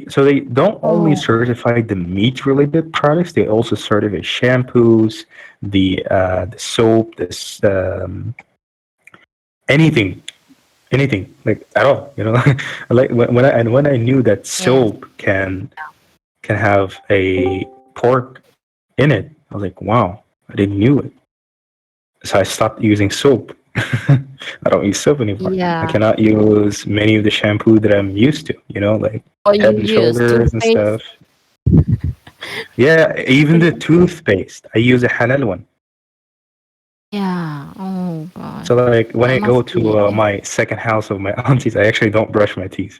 So they don't only Oh. certify the meat related products, they also certify shampoos, the soap, anything, anything like at all. You know, like when I knew that Yes. soap can have a pork in it, I was like, wow, I didn't knew it. So I stopped using soap. I don't use soap anymore. I Yeah. cannot use many of the shampoo that I'm used to. You know, like Or you Head and use Shoulders and toothpaste. stuff. Yeah, even the toothpaste, I use a halal one. Yeah. Oh God. So like when I That go must to be. my second house of my aunties, I actually don't brush my teeth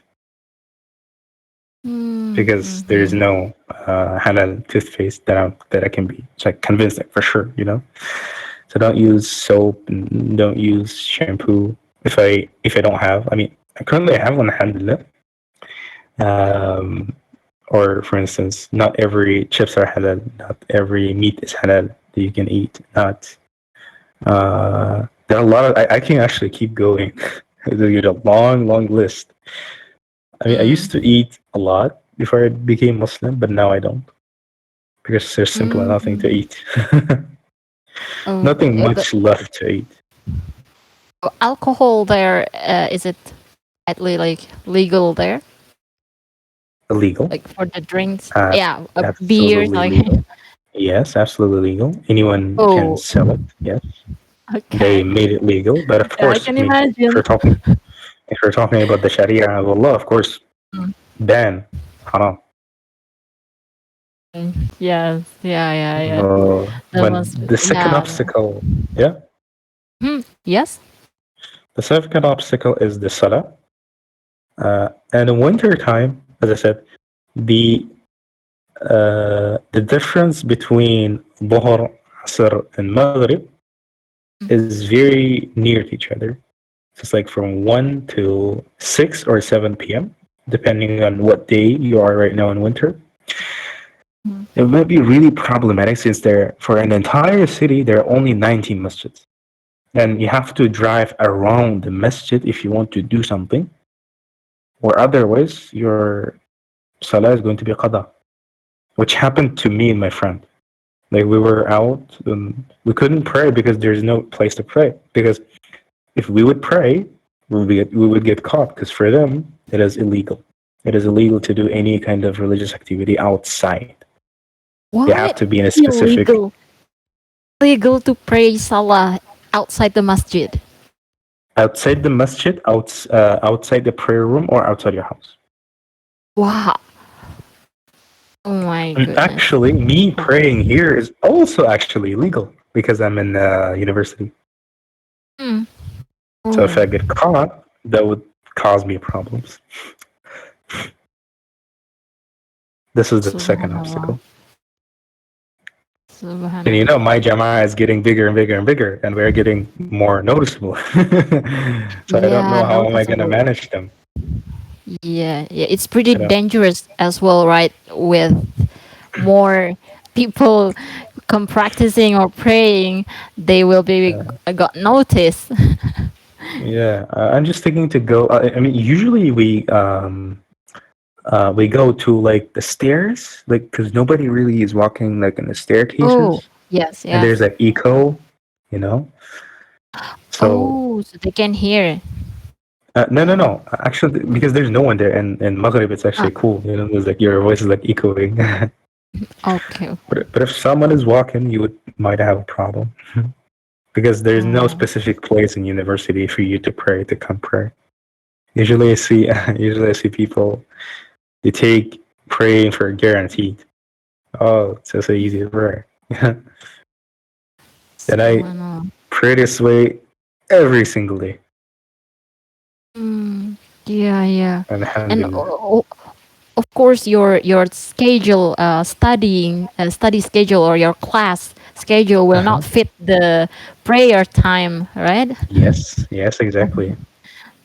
because there is Mm-hmm. no halal toothpaste that I can be like convinced like, for sure. You know, so don't use soap and don't use shampoo if I don't have. I mean, currently I have one, alhamdulillah. Um, or for instance, not every chips are halal, not every meat is halal that you can eat. Not there are a lot of I can actually keep going. There's a long, long list. I mean, I used Mm. to eat a lot before I became Muslim, but now I don't because there's simply nothing to Mm. eat. Oh, Nothing much left to eat. alcohol there, is it slightly like legal there? Illegal. Like for the drinks? Uh, Yeah, beers absolutely like. legal. Yes, absolutely legal. Anyone can Oh, sell it. Yes, they okay. made it legal. But of Yeah, I course, can I mean, if imagine. we're talking if we're talking about the Sharia of Allah, of course, Mm. ban, haram. Yes. Yeah, yeah, yeah. That But must be, the second yeah. obstacle, yeah, Yes? the second obstacle is the salah. And in winter time, as I said, the the difference between Dhuhr, Asr, and Maghrib is very near to each other. So it's like from 1 to 6 or 7 p.m., depending on what day you are right now in winter. Mm. It might be really problematic since there, for an entire city, there are only 19 masjids. And you have to drive around the masjid if you want to do something, or otherwise your salah is going to be qada, which happened to me and my friend. Like we were out and we couldn't pray because there's no place to pray. Because if we would pray, we would get caught because for them, it is illegal. It is illegal to do any kind of religious activity outside. They have What? to be in a specific Illegal. Illegal to pray salah outside the masjid. outside the masjid, outside the prayer room, or outside your house. Wow. Oh my And goodness. actually, me praying here is also actually illegal because I'm in university. Mm. So if Oh, I get caught, that would cause me problems. This is the second obstacle. subhanallah. And you Subhanallah. know, my Jama'ah is getting bigger and bigger and bigger, and we're getting more noticeable. So I don't Yeah, know how am I going to noticeable. manage them. Yeah, yeah. It's pretty You know, dangerous as well, right? With more people come practicing or praying, they will be uh, got notice. yeah. I'm just thinking to go. I mean, usually we go to like the stairs, like because nobody really is walking like in the Oh, staircases, yes, and there's yes. like echo, you know. So Oh, so they can hear. no, no, no. Actually, because there's no one there, and in Maghrib it's Ah, actually cool. You know, there's like your voice is like echoing. okay. But if someone is walking, you would might have a problem because there's no Oh, specific place in university for you to pray to come pray. Usually, I see usually I see people they take praying for guaranteed. Oh, it's so easy to pray. And I subhanallah. pray this way every single day. Mm, yeah, yeah. And Alhamdulillah. of course, your schedule, study schedule, or your class schedule will Uh-huh. not fit the prayer time, right? Yes, yes, exactly.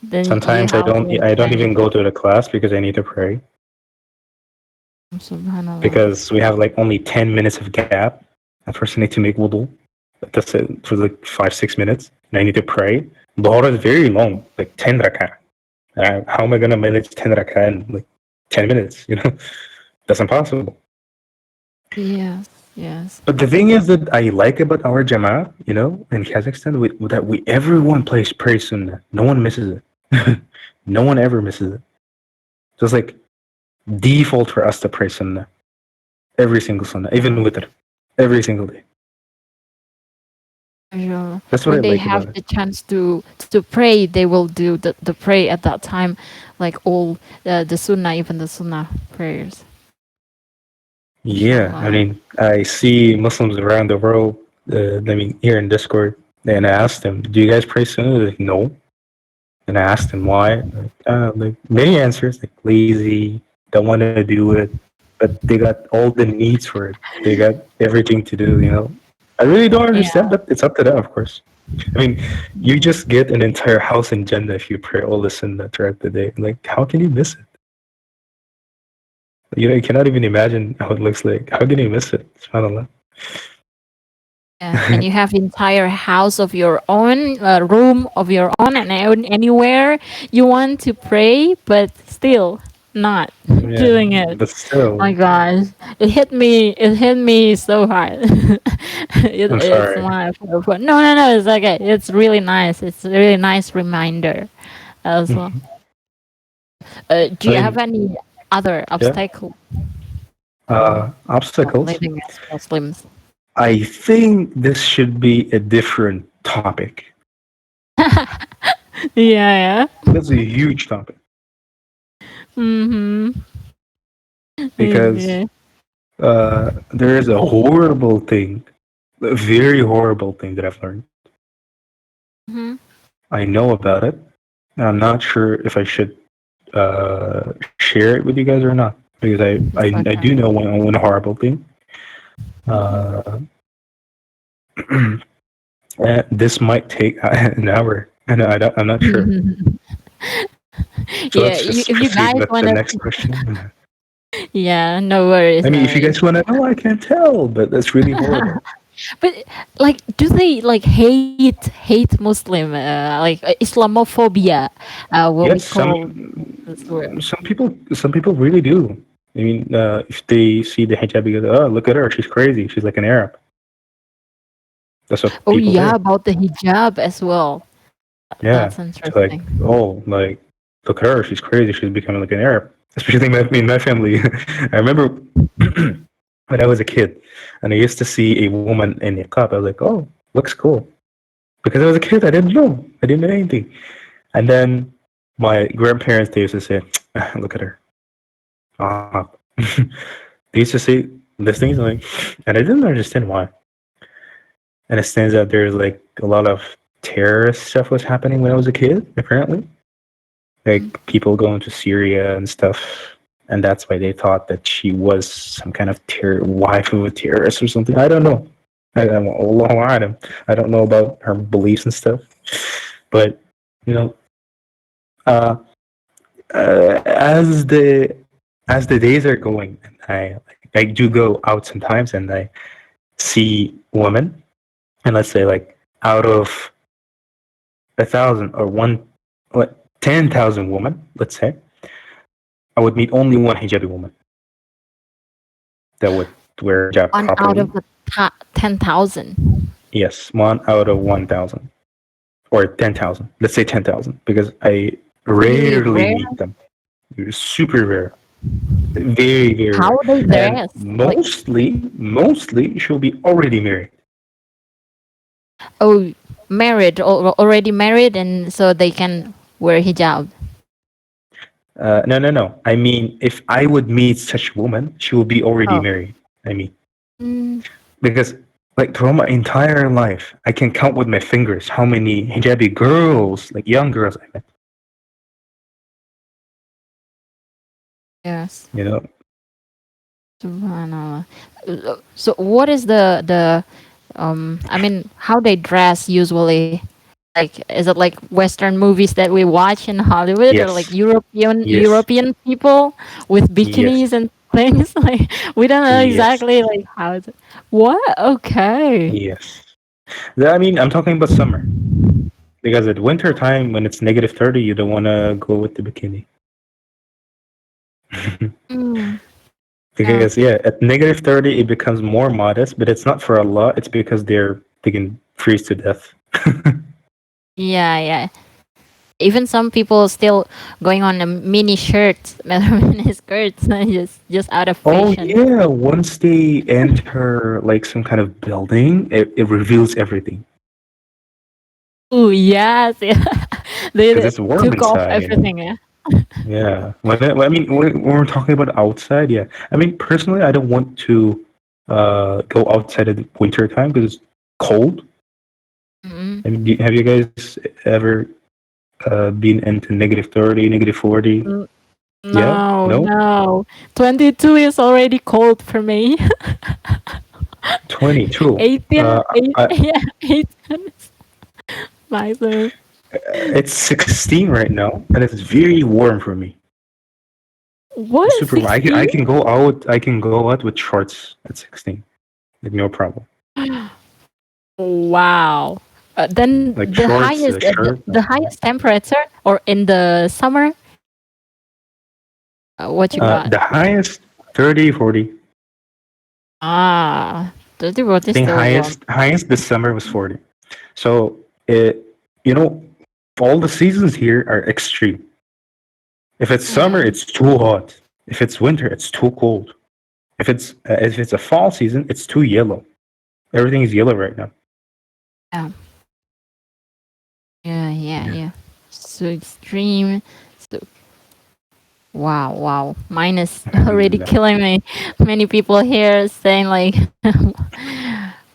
Then you Sometimes I have don't to I don't change even it. go to the class because I need to pray Subhanallah. because we have like only 10 minutes of gap. I first need to make wudu. That's it for like 5 6 minutes, and I need to pray. Dhuhr is very long, like 10 rak'ah. How am I gonna manage 10 rak'ah in like 10 minutes? That's impossible. Yes, yes. But the thing is that I like about our Jama'ah, in Kazakhstan, that we everyone prays Sunnah. No one misses it. No one ever misses it. So it's like default for us to pray Sunnah every single Sunnah, even witr, every single day. Usual. That's what I When they like have about it. the chance to pray, they will do the pray at that time, like all the sunnah, even the sunnah prayers. Yeah, I Inshallah. mean, I see Muslims around the world. Here in Discord, and I asked them, "Do you guys pray Sunnah?" They're like, no. And I asked them why. Like many answers, like lazy, don't want to do it, but they got all the needs for it. They got everything to do. I really don't Yeah. understand, but it's up to them, of course. I mean, you just get an entire house in Jannah if you pray all this in throughout the day. Like, how can you miss it? You cannot even imagine how it looks like. How can you miss it? SubhanAllah. Yeah, and you have entire house of your own, room of your own, and anywhere you want to pray, but still not Yeah, doing it. but My still, gosh, it hit me. It hit me so hard. I'm It's sorry. my fault. No, no, no. It's okay. It's really nice. It's a really nice reminder as well. Do I you have mean, any other yeah, obstacle while obstacles. living as Muslims? I think this should be a different topic. Yeah, yeah. That's a huge topic Mm-hmm. because Okay. there is a horrible thing, a very horrible thing that I've learned. Mm-hmm. I know about it. I'm not sure if I should share it with you guys or not because It's I do okay. know one horrible thing. Uh, this might take an hour, and I'm not sure. So Yeah, let's just if you proceed guys with the wanna, next question. yeah, no I worries, mean, no if you guys worries. want to know, I can tell, but that's really horrible. But like, do they like hate Muslim, like Islamophobia, what we Yes, call this word? some people really do. I mean, if they see the hijab, they go, "Oh, look at her, she's crazy. She's like an Arab." That's what Oh people yeah, say. about the hijab as well. Yeah, That's it's like, interesting. oh, like look at her, she's crazy. She's becoming like an Arab. Especially my family. I remember when I was a kid, and I used to see a woman in niqab. I was like, oh, looks cool. Because I was a kid, I didn't know. I didn't know anything. And then my grandparents, they used to say, look at her. Ah. They used to say these things, like, and I didn't understand why. And it stands out there's like a lot of terrorist stuff was happening when I was a kid, apparently. Like people going to Syria and stuff. And that's why they thought that she was some kind of wife of a terrorist or something. I don't know. Allahu A'lam. I don't know about her beliefs and stuff. But, you know, uh, as the days are going, and I do go out sometimes and I see women, and let's say like out of 1,000 or 10,000 women, let's say, I would meet only one hijabi woman that would wear hijab One out properly. of 10,000. Yes, one out of 1,000 or 10,000. Let's say 10,000 because I Really rarely rare. meet them. They're super rare, very very rare, How they and dress? Like, mostly she'll be already married. oh, married, already married, and so they can wear hijab. No, no, no. I mean, if I would meet such a woman, she will be already Oh. married. I mean, Mm, because like throughout my entire life, I can count with my fingers how many hijabi girls, like young girls, I met. Yes. You know, Subhanallah. So what is I mean, how they dress usually? Like, is it like Western movies that we watch in Hollywood, or like yes, European yes, people with yes, bikinis and things? Like, we don't know yes, exactly like how. What? Okay. yes. I mean, I'm talking about summer because at winter time when it's -30, you don't want to go with the bikini. Mm, yeah. Because yeah, at -30 it becomes more modest, but it's not for Allah. It's because they can freeze to death. Yeah, yeah. Even some people still going on a mini shirt, mini skirts, just out of Oh fashion. yeah, once they enter like some kind of building, it reveals everything Oh yes, yeah. because They it's warm took off inside, you know. everything. Yeah. Yeah. I mean, when we're talking about outside, yeah. I mean, personally, I don't want to go outside at the winter time because it's cold. Mm-mm. I mean, have you guys ever been into -30, -40? Mm, Yeah? no, No? no. 22 is already cold for me. 22. 18, Uh, I, yeah, 18 is nicer. it's 16 right now, and it's very warm for me. What? Super warm. I 16? can go out. I can go out with shorts at 16. Like no problem. Wow. Then Like the shorts, highest, a shirt, the no problem. highest temperature, or in the summer, what you got? The highest 30, 40. Ah, 30 I watt is think still warm. highest this summer was 40. So it, you know, all the seasons here are extreme. If it's summer, Mm, it's too hot. If it's winter, it's too cold. If it's a fall season, it's too yellow. Everything is yellow right now. yeah, yeah, yeah, Yeah, yeah. So extreme. So wow, wow. Mine is already alhamdulillah. killing me. Many people here saying like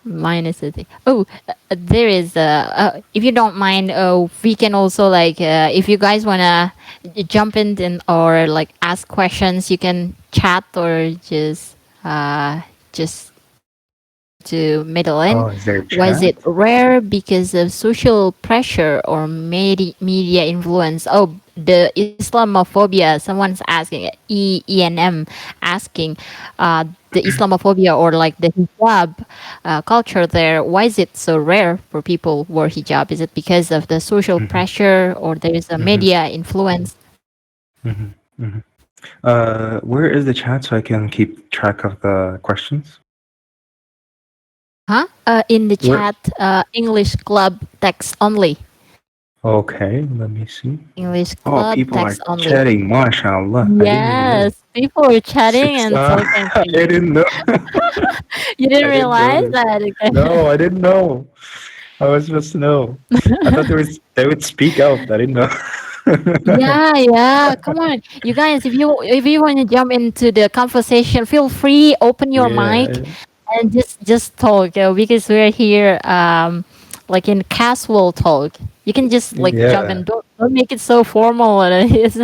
mine is a thing. Oh, there is if you don't mind, we can also like if you guys wanna jump in and or like ask questions, you can chat or just to middle in. Oh, is there a Was chat? it rare because of social pressure or media influence? Oh, the Islamophobia. Someone's asking ENM asking the Islamophobia or like the hijab culture there. Why is it so rare for people who wear hijab? Is it because of the social Hmm. pressure or there is a Hmm. media influence? Hmm. Hmm. Where is the chat so I can keep track of the questions? Huh? In the Where? chat, English club text only. Okay, let me see. English Oh, club people are text only. chatting. MashaAllah. I didn't even know. Yes, people were chatting Six. and talking I to you. didn't know. You didn't I didn't know realize this. that? No, I didn't know. I was supposed to know. I thought they would speak out. I didn't know. Yeah, yeah. Come on, you guys. If you want to jump into the conversation, feel free. Open your mic Yeah, and just talk. Because we're here, like in casual talk. You can just like jump yeah. in. Don't make it so formal. It's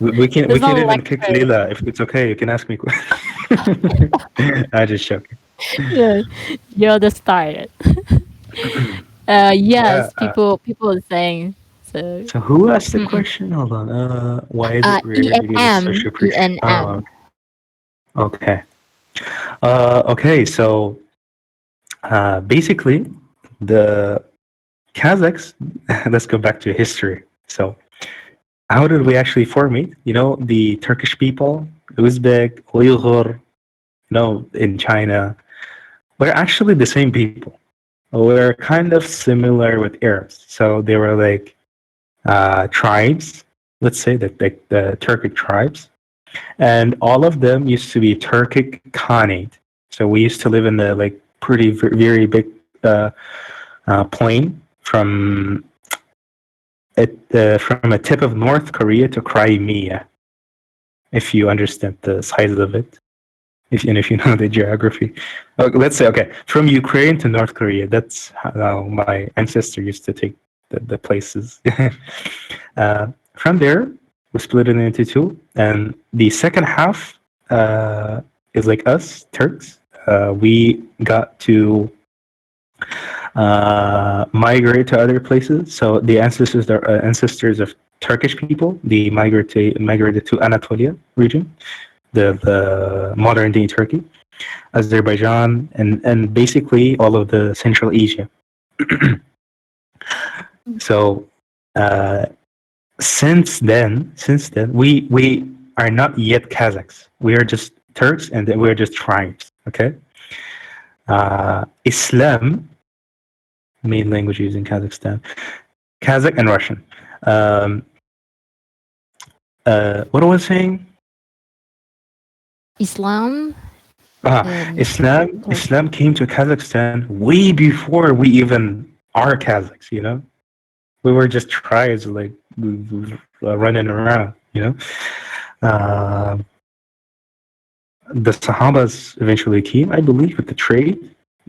We it's can not even kick lecture. Lila if it's okay. You can ask me. I just joking. Yeah, you're the start. Yeah. Yes, people are saying so. So who asked the Mm-mm. question? Hold on. Why is it rare? Because of ENM, social pressure. ENM. Okay. Okay. So basically, the Kazakhs. Let's go back to history. So how did we actually form it? You know, the Turkish people, Uzbek, Uyghur, in China, we're actually the same people. We're kind of similar with Arabs. So they were like tribes, let's say that the Turkic tribes, and all of them used to be Turkic Khanate. So we used to live in the like pretty very big plain from a tip of North Korea to Crimea, if you understand the size of it. If you know the geography. Let's say, okay, from Ukraine to North Korea, that's how my ancestor used to take the places. From there, We split it into two, and the second half is like us Turks. We got to migrate to other places. So the ancestors of Turkish people. They migrated to Anatolia region, the modern day Turkey, Azerbaijan, and basically all of the Central Asia. So uh, since then, we are not yet Kazakhs. We are just Turks, and then we are just tribes. Okay. Islam, main language used in Kazakhstan, Kazakh and Russian. Um, what was I saying? Islam. Ah, Um, Islam came to Kazakhstan way before we even are Kazakhs. We were just tribes, like running around. Uh, the Sahabas eventually came, I believe, with the trade,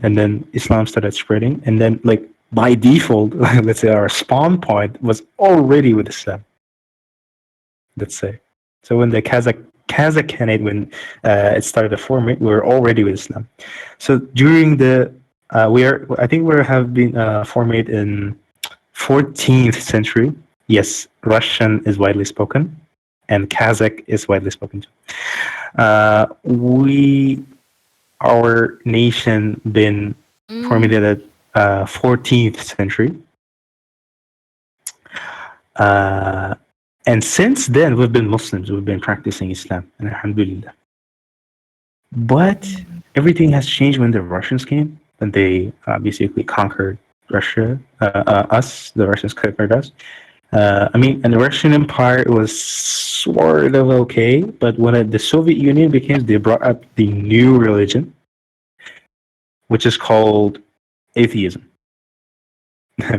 and then Islam started spreading, and then like by default, let's say our spawn point was already with Islam. Let's say, so when the Kazakh when it started to form, we were already with Islam. So during the I think we have been formed in 14th century. Yes, Russian is widely spoken, and Kazakh is widely spoken too. We our nation been mm, formulated 14th century, uh, and since then we've been Muslims. We've been practicing Islam, and Alhamdulillah. But everything has changed when the Russians came, and they basically conquered Russia, us. The Russians conquered us. I mean, and the Russian Empire was sort of okay, but when the Soviet Union became, they brought up the new religion, which is called atheism.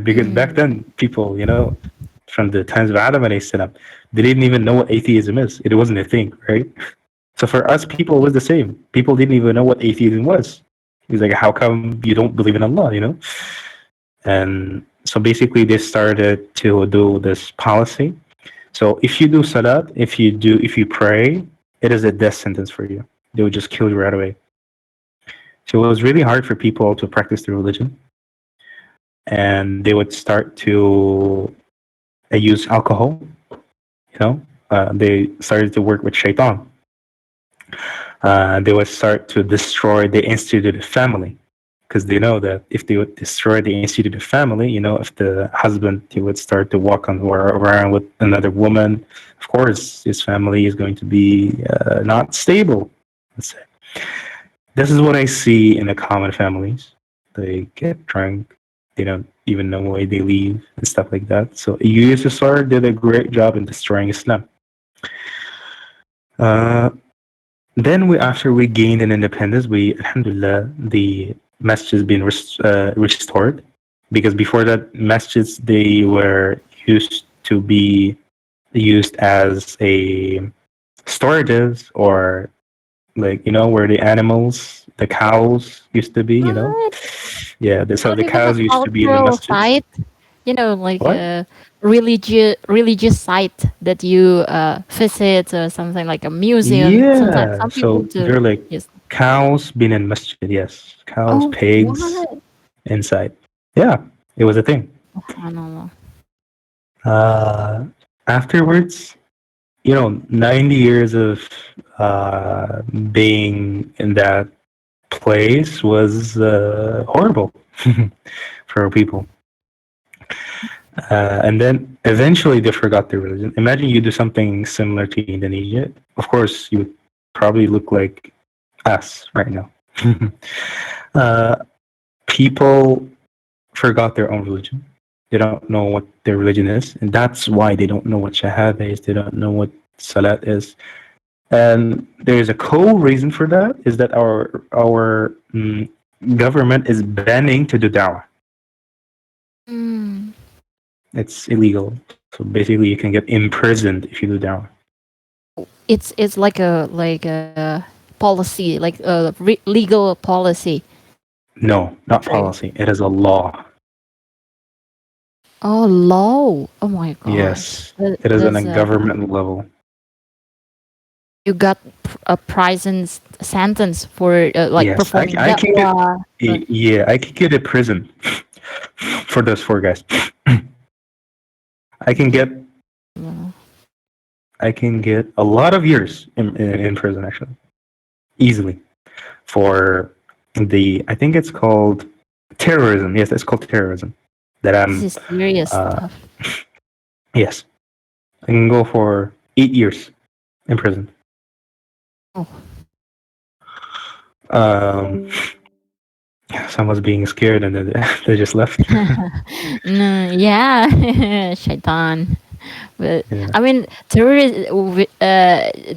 Because back mm, then, people, from the times of Adam alayhi salam, they didn't even know what atheism is. It wasn't a thing, right? So for us, people, it was the same. People didn't even know what atheism was. He's like, how come you don't believe in Allah? And so basically, they started to do this policy. So if you do salat, if you pray, it is a death sentence for you. They would just kill you right away. So it was really hard for people to practice their religion, and they would start to use alcohol. They started to work with shaitan. They would start to destroy the instituted family, because they know that if they would destroy the instituted family, if the husband he would start to walk around with another woman, of course his family is going to be not stable. Let's say this is what I see in the common families. They get drunk, they don't even know why they leave and stuff like that. So USSR did a great job in destroying Islam. Uh, Then after we gained an independence, alhamdulillah, the masjid has been restored, because before that, masjids, they were used to be used as a storages, or like, where the animals, the cows used to be. what? Yeah, so Not the even a cows used to be in the cultural masjids. site. Like What? a religious site that you visit, or something like a museum. Sometimes Yeah, some people so do. they're like Yes. cows being in masjid. Yes, cows, Oh, pigs what? inside. Yeah, it was a thing. Subhanallah. Uh, Afterwards, 90 years of being in that place was horrible for people. And then eventually they forgot their religion. Imagine you do something similar to Indonesia. Of course, you would probably look like us right now. uh, People forgot their own religion. They don't know what their religion is, and that's why they don't know what shahada is. They don't know what salat is. And there is a co-reason for that, is that our government is banning to do dawah. Mm. It's illegal. So basically, you can get imprisoned if you do dawah. It's like a policy, like a legal policy. No, not True. policy. It is a law. Oh, low. Oh my gosh. Yes, it is on a That's government level. you got a prison sentence for like Yes, performing I that can get law. yeah, I can get a prison for those four guys. I can get I can get a lot of years in prison actually, easily for the I think it's called terrorism. Yes, it's called terrorism. That This I'm is serious uh stuff. yes, I can go for 8 years in prison. Oh. Um, someone's being scared and then they just left. No, yeah, shaitan. But Yeah. I mean, terrorist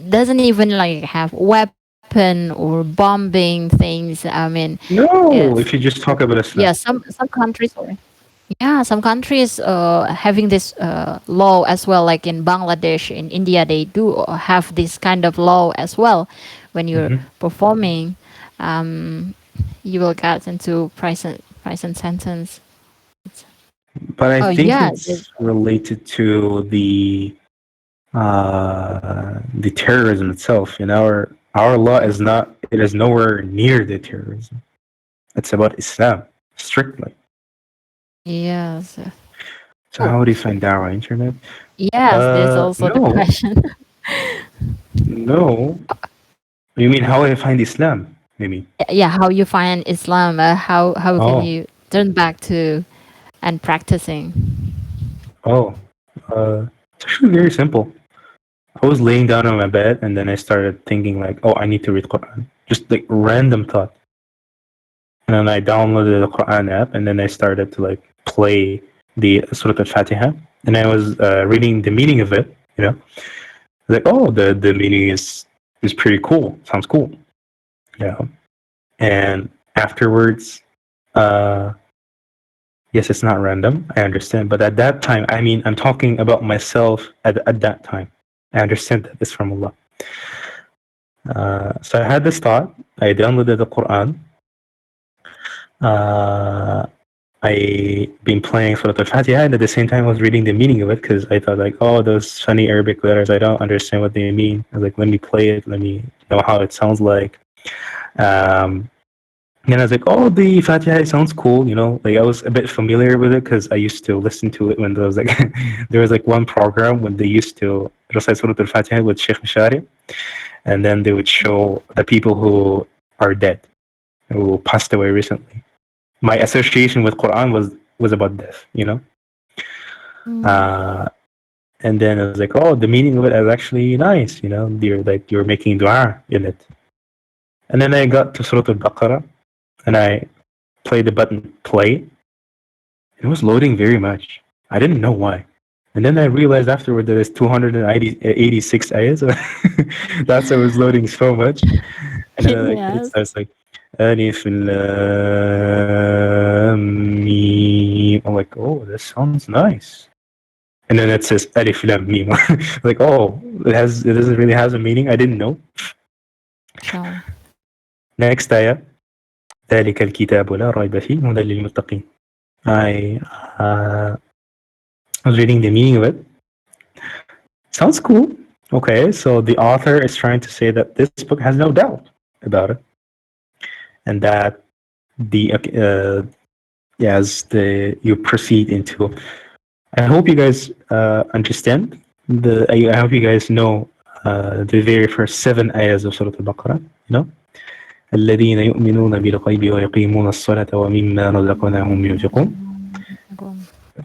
doesn't even like have weapon or bombing things. I mean, No, it's if you just talk about yeah. Islam. Some countries, yeah, some countries having this law as well. Like in Bangladesh, in India, they do have this kind of law as well. When you're Hmm. performing, um, you will get into prison sentence. But I Oh think yeah, it's related to the terrorism itself. In our law is not. It is nowhere near the terrorism. It's about Islam strictly. yes. So Oh, how do you find dawah internet? yes, there's also the No, question. no. You mean how I find Islam? Maybe. Yeah, how you find Islam? How can Oh, you turn back to and practicing? oh. It's actually very simple. I was laying down on my bed and then I started thinking like, oh, I need to read Quran. Just like random thought. And then I downloaded the Quran app and then I started to like play the Surah Al-Fatiha. And I was reading the meaning of it, you know. Like, oh, the meaning is pretty cool. Sounds cool. Yeah. And afterwards, uh, yes, it's not random. I understand. But at that time, I mean, I'm talking about myself at that time. I understand that it's from Allah. So I had this thought. I downloaded the Quran. Uh, I been playing Surah Al-Fatiha, and at the same time, I was reading the meaning of it because I thought like, oh, those funny Arabic letters, I don't understand what they mean. I was like, let me play it. Let me know how it sounds like. Um, and I was like, oh, the Fatiha sounds cool. You know, like I was a bit familiar with it because I used to listen to it when there was like there was like one program when they used to recite Surah Al-Fatiha with Sheikh Mashari, and then they would show the people who are dead, who passed away recently. My association with Quran was about death, you know. Mm. Uh, and then I was like, oh, the meaning of it is actually nice, you know. You're making dua in it. And then I got to Surah Al-Baqarah, and I played the button play. It was loading very much. I didn't know why. And then I realized afterward that it's 286 ayahs. That's why it was loading so much. And then like it Yes. starts like Alif Lam Mim. I'm like, oh, this sounds nice. And then it says Alif Lam Mim. Like, oh, it doesn't really have a meaning. I didn't know. Sure. Next ayah. ذلك الكتاب لا ريب فيه هدى للمتقين. I was reading the meaning of it. Sounds cool. Okay, so the author is trying to say that this book has no doubt about it, and that the as the you proceed into. I hope you guys understand the. I hope you guys know the very first 7 ayahs of Surah Al-Baqarah. You know, الذين يؤمنون بالغيب ويقيمون الصلاة ومما رزقناهم ينفقون.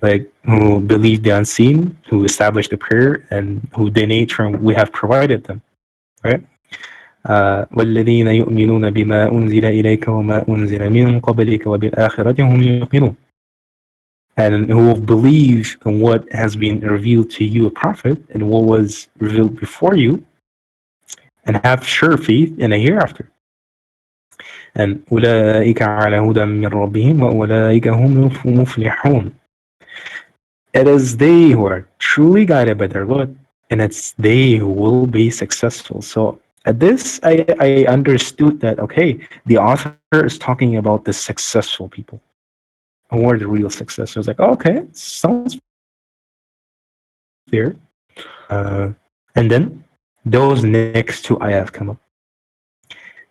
Like who believe the unseen, who establish the prayer, and who donate from we have provided them. Right? والذين يؤمنون بما أنزل إليك وما أنزل من قبلك وبالآخرة هم يوقنون. And who believe in what has been revealed to you, a prophet, and what was revealed before you, and have sure faith in a hereafter. And أولئك على هدى من ربهم وأولئك هم مفلحون. It is they who are truly guided by their Lord, and it's they who will be successful. So at this, I understood that, okay, the author is talking about the successful people. who are the real success. I was like, oh, okay, sounds fair. And then those next two ayahs come up.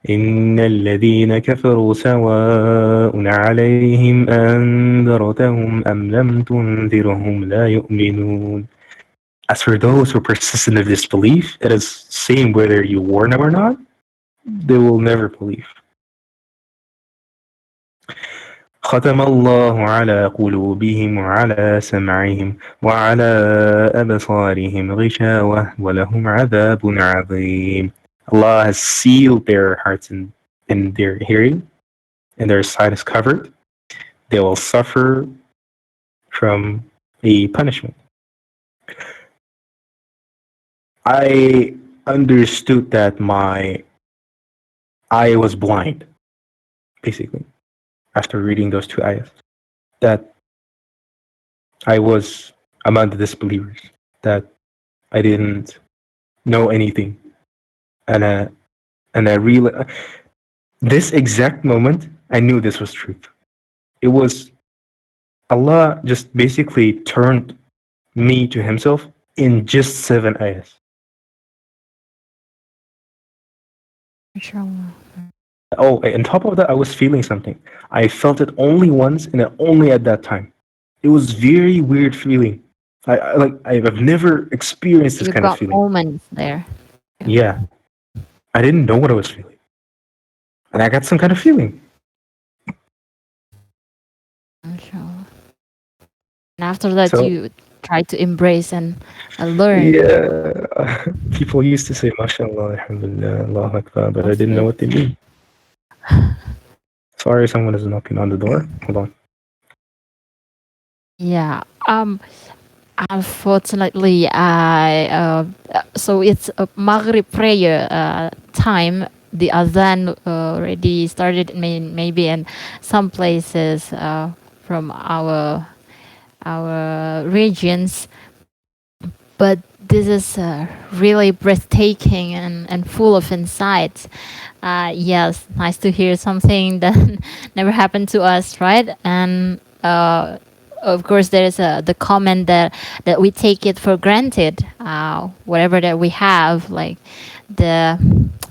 إن الذين كفروا سواء عليهم أنذرتهم أم لم تنذرهم لا يؤمنون. As for those who persist in their disbelief, it is saying whether you warn them or not, they will never believe. ختم الله على قلوبهم وعلى سمعهم وعلى أبصارهم غشاوة ولهم عذاب عظيم. Allah has sealed their hearts in their hearing, and their sight is covered. They will suffer from a punishment. I understood that my eye was blind, basically, after reading those two ayahs. That I was among the disbelievers, that I didn't know anything. And I really, this exact moment, I knew this was truth. It was Allah just basically turned me to Himself in just 7 ayahs. Inshallah. Oh, on top of that, I was feeling something. I felt it only once and only at that time. It was very weird feeling. I've never experienced this You kind of got feeling. moments there. Yeah, I didn't know what I was feeling, and I got some kind of feeling. Inshallah. And after that, So you try to embrace and learn. yeah, people used to say "Mashallah, Alhamdulillah, Allahu Akbar," but I didn't know what they mean. Sorry, someone is knocking on the door. Hold on. Yeah. Unfortunately, so it's a Maghrib prayer time. The Azan already started. Maybe in some places from our regions, but this is really breathtaking and full of insights. Yes, nice to hear something that never happened to us, right? And of course, there is the comment that we take it for granted, whatever that we have, like the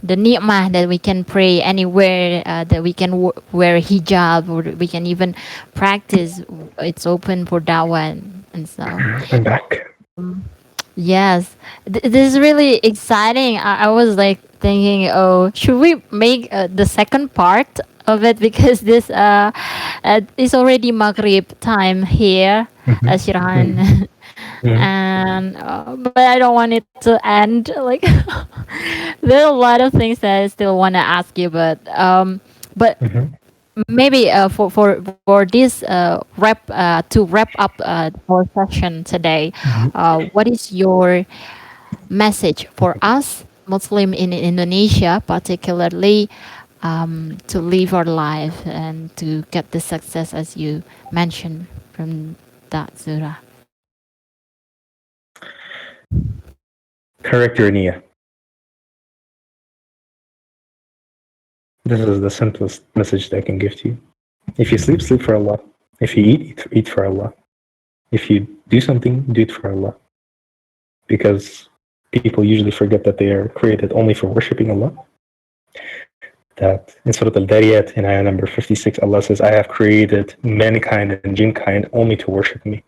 ni'mah that we can pray anywhere, that we can wear hijab, or we can even practice. It's open for dawah and stuff. I'm back. Yes, this is really exciting. I was like thinking, oh, should we make the second part of it because this is already Maghrib time here, Shirhan, and but I don't want it to end. Like there are a lot of things that I still want to ask you, but maybe for this to wrap up our session today, what is your message for us Muslim in Indonesia, particularly to live our life and to get the success as you mentioned from that surah? Correct your niyyah. This is the simplest message that I can give to you. If you sleep, sleep for Allah. If you eat, eat for Allah. If you do something, do it for Allah. Because people usually forget that they are created only for worshipping Allah. That in Surah Al-Dariyat, in ayah number 56, Allah says, I have created mankind and jinkind only to worship me.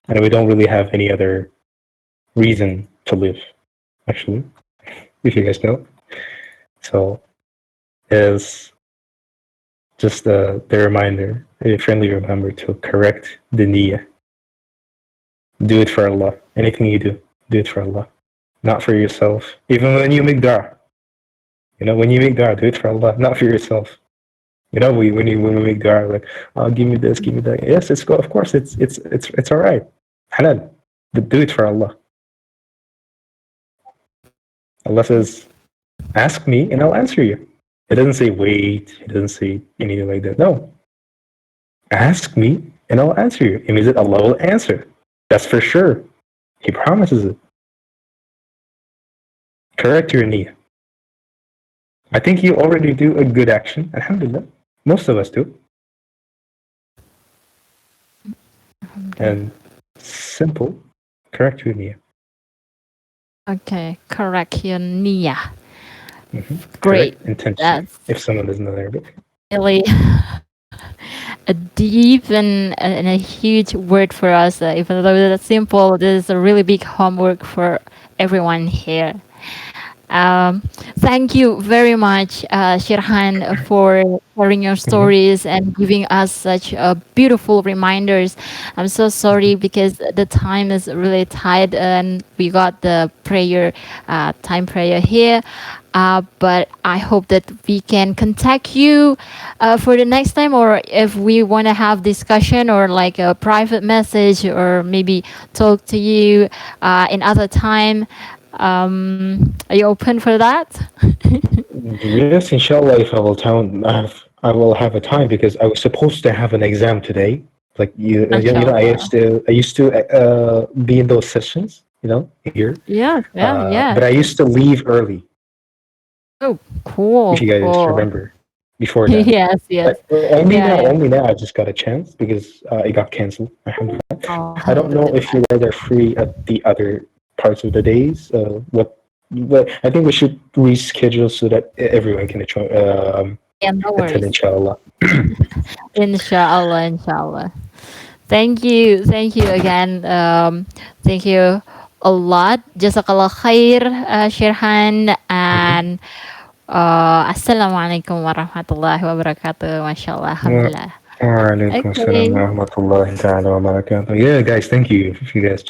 And we don't really have any other reason to live, actually, if you guys know. So, is just the reminder, a friendly reminder to correct the niyyah. Do it for Allah. Anything you do it for Allah. Not for yourself. Even when you make dua. When you make dua, do it for Allah, not for yourself. When we make dua, like, oh, give me this, give me that. Yes, it's of course, it's all right. Halal. But do it for Allah. Allah says, ask me and I'll answer you. It doesn't say wait. It doesn't say anything like that. No. Ask me and I'll answer you. It means that Allah will answer. That's for sure. He promises it. Correct your niyyah. I think you already do a good action. Alhamdulillah. Most of us do. and simple. Correct with me. Okay, correct your Nia. Great. Correct intention. That's If someone doesn't know Arabic. really a deep and a huge word for us. Even though that's simple, this is a really big homework for everyone here. Um, Thank you very much, Shirhan, for sharing your Hmm. stories and giving us such beautiful reminders. I'm so sorry because the time is really tight and we got the prayer, time prayer here. But I hope that we can contact you for the next time, or if we want to have discussion or like a private message, or maybe talk to you in other time. Are you open for that? Yes, inshallah, if I will have a time because I was supposed to have an exam today. Like Mashallah. I used to be in those sessions, here. Yeah, yeah, But yeah. I used to leave early, Oh, if cool, you guys cool. remember, before that. Yes, yes. But Yeah, yeah. only now I just got a chance because it got canceled. I don't know if Alhamdulillah. you guys are free at the other parts of the days. But I think we should reschedule so that everyone can Yeah, no attend, worries. inshallah. Inshallah, inshallah. Thank you again. Thank you a lot. Jazakallah khair, Shirhan, Mhm. and Assalamualaikum warahmatullahi wabarakatuh. Mashallah, Wa- alhamdulillah. Wa alaikum assalam Okay. wa rahmatullahi ta'ala wa barakatuh. Yeah, guys, thank you. If you guys just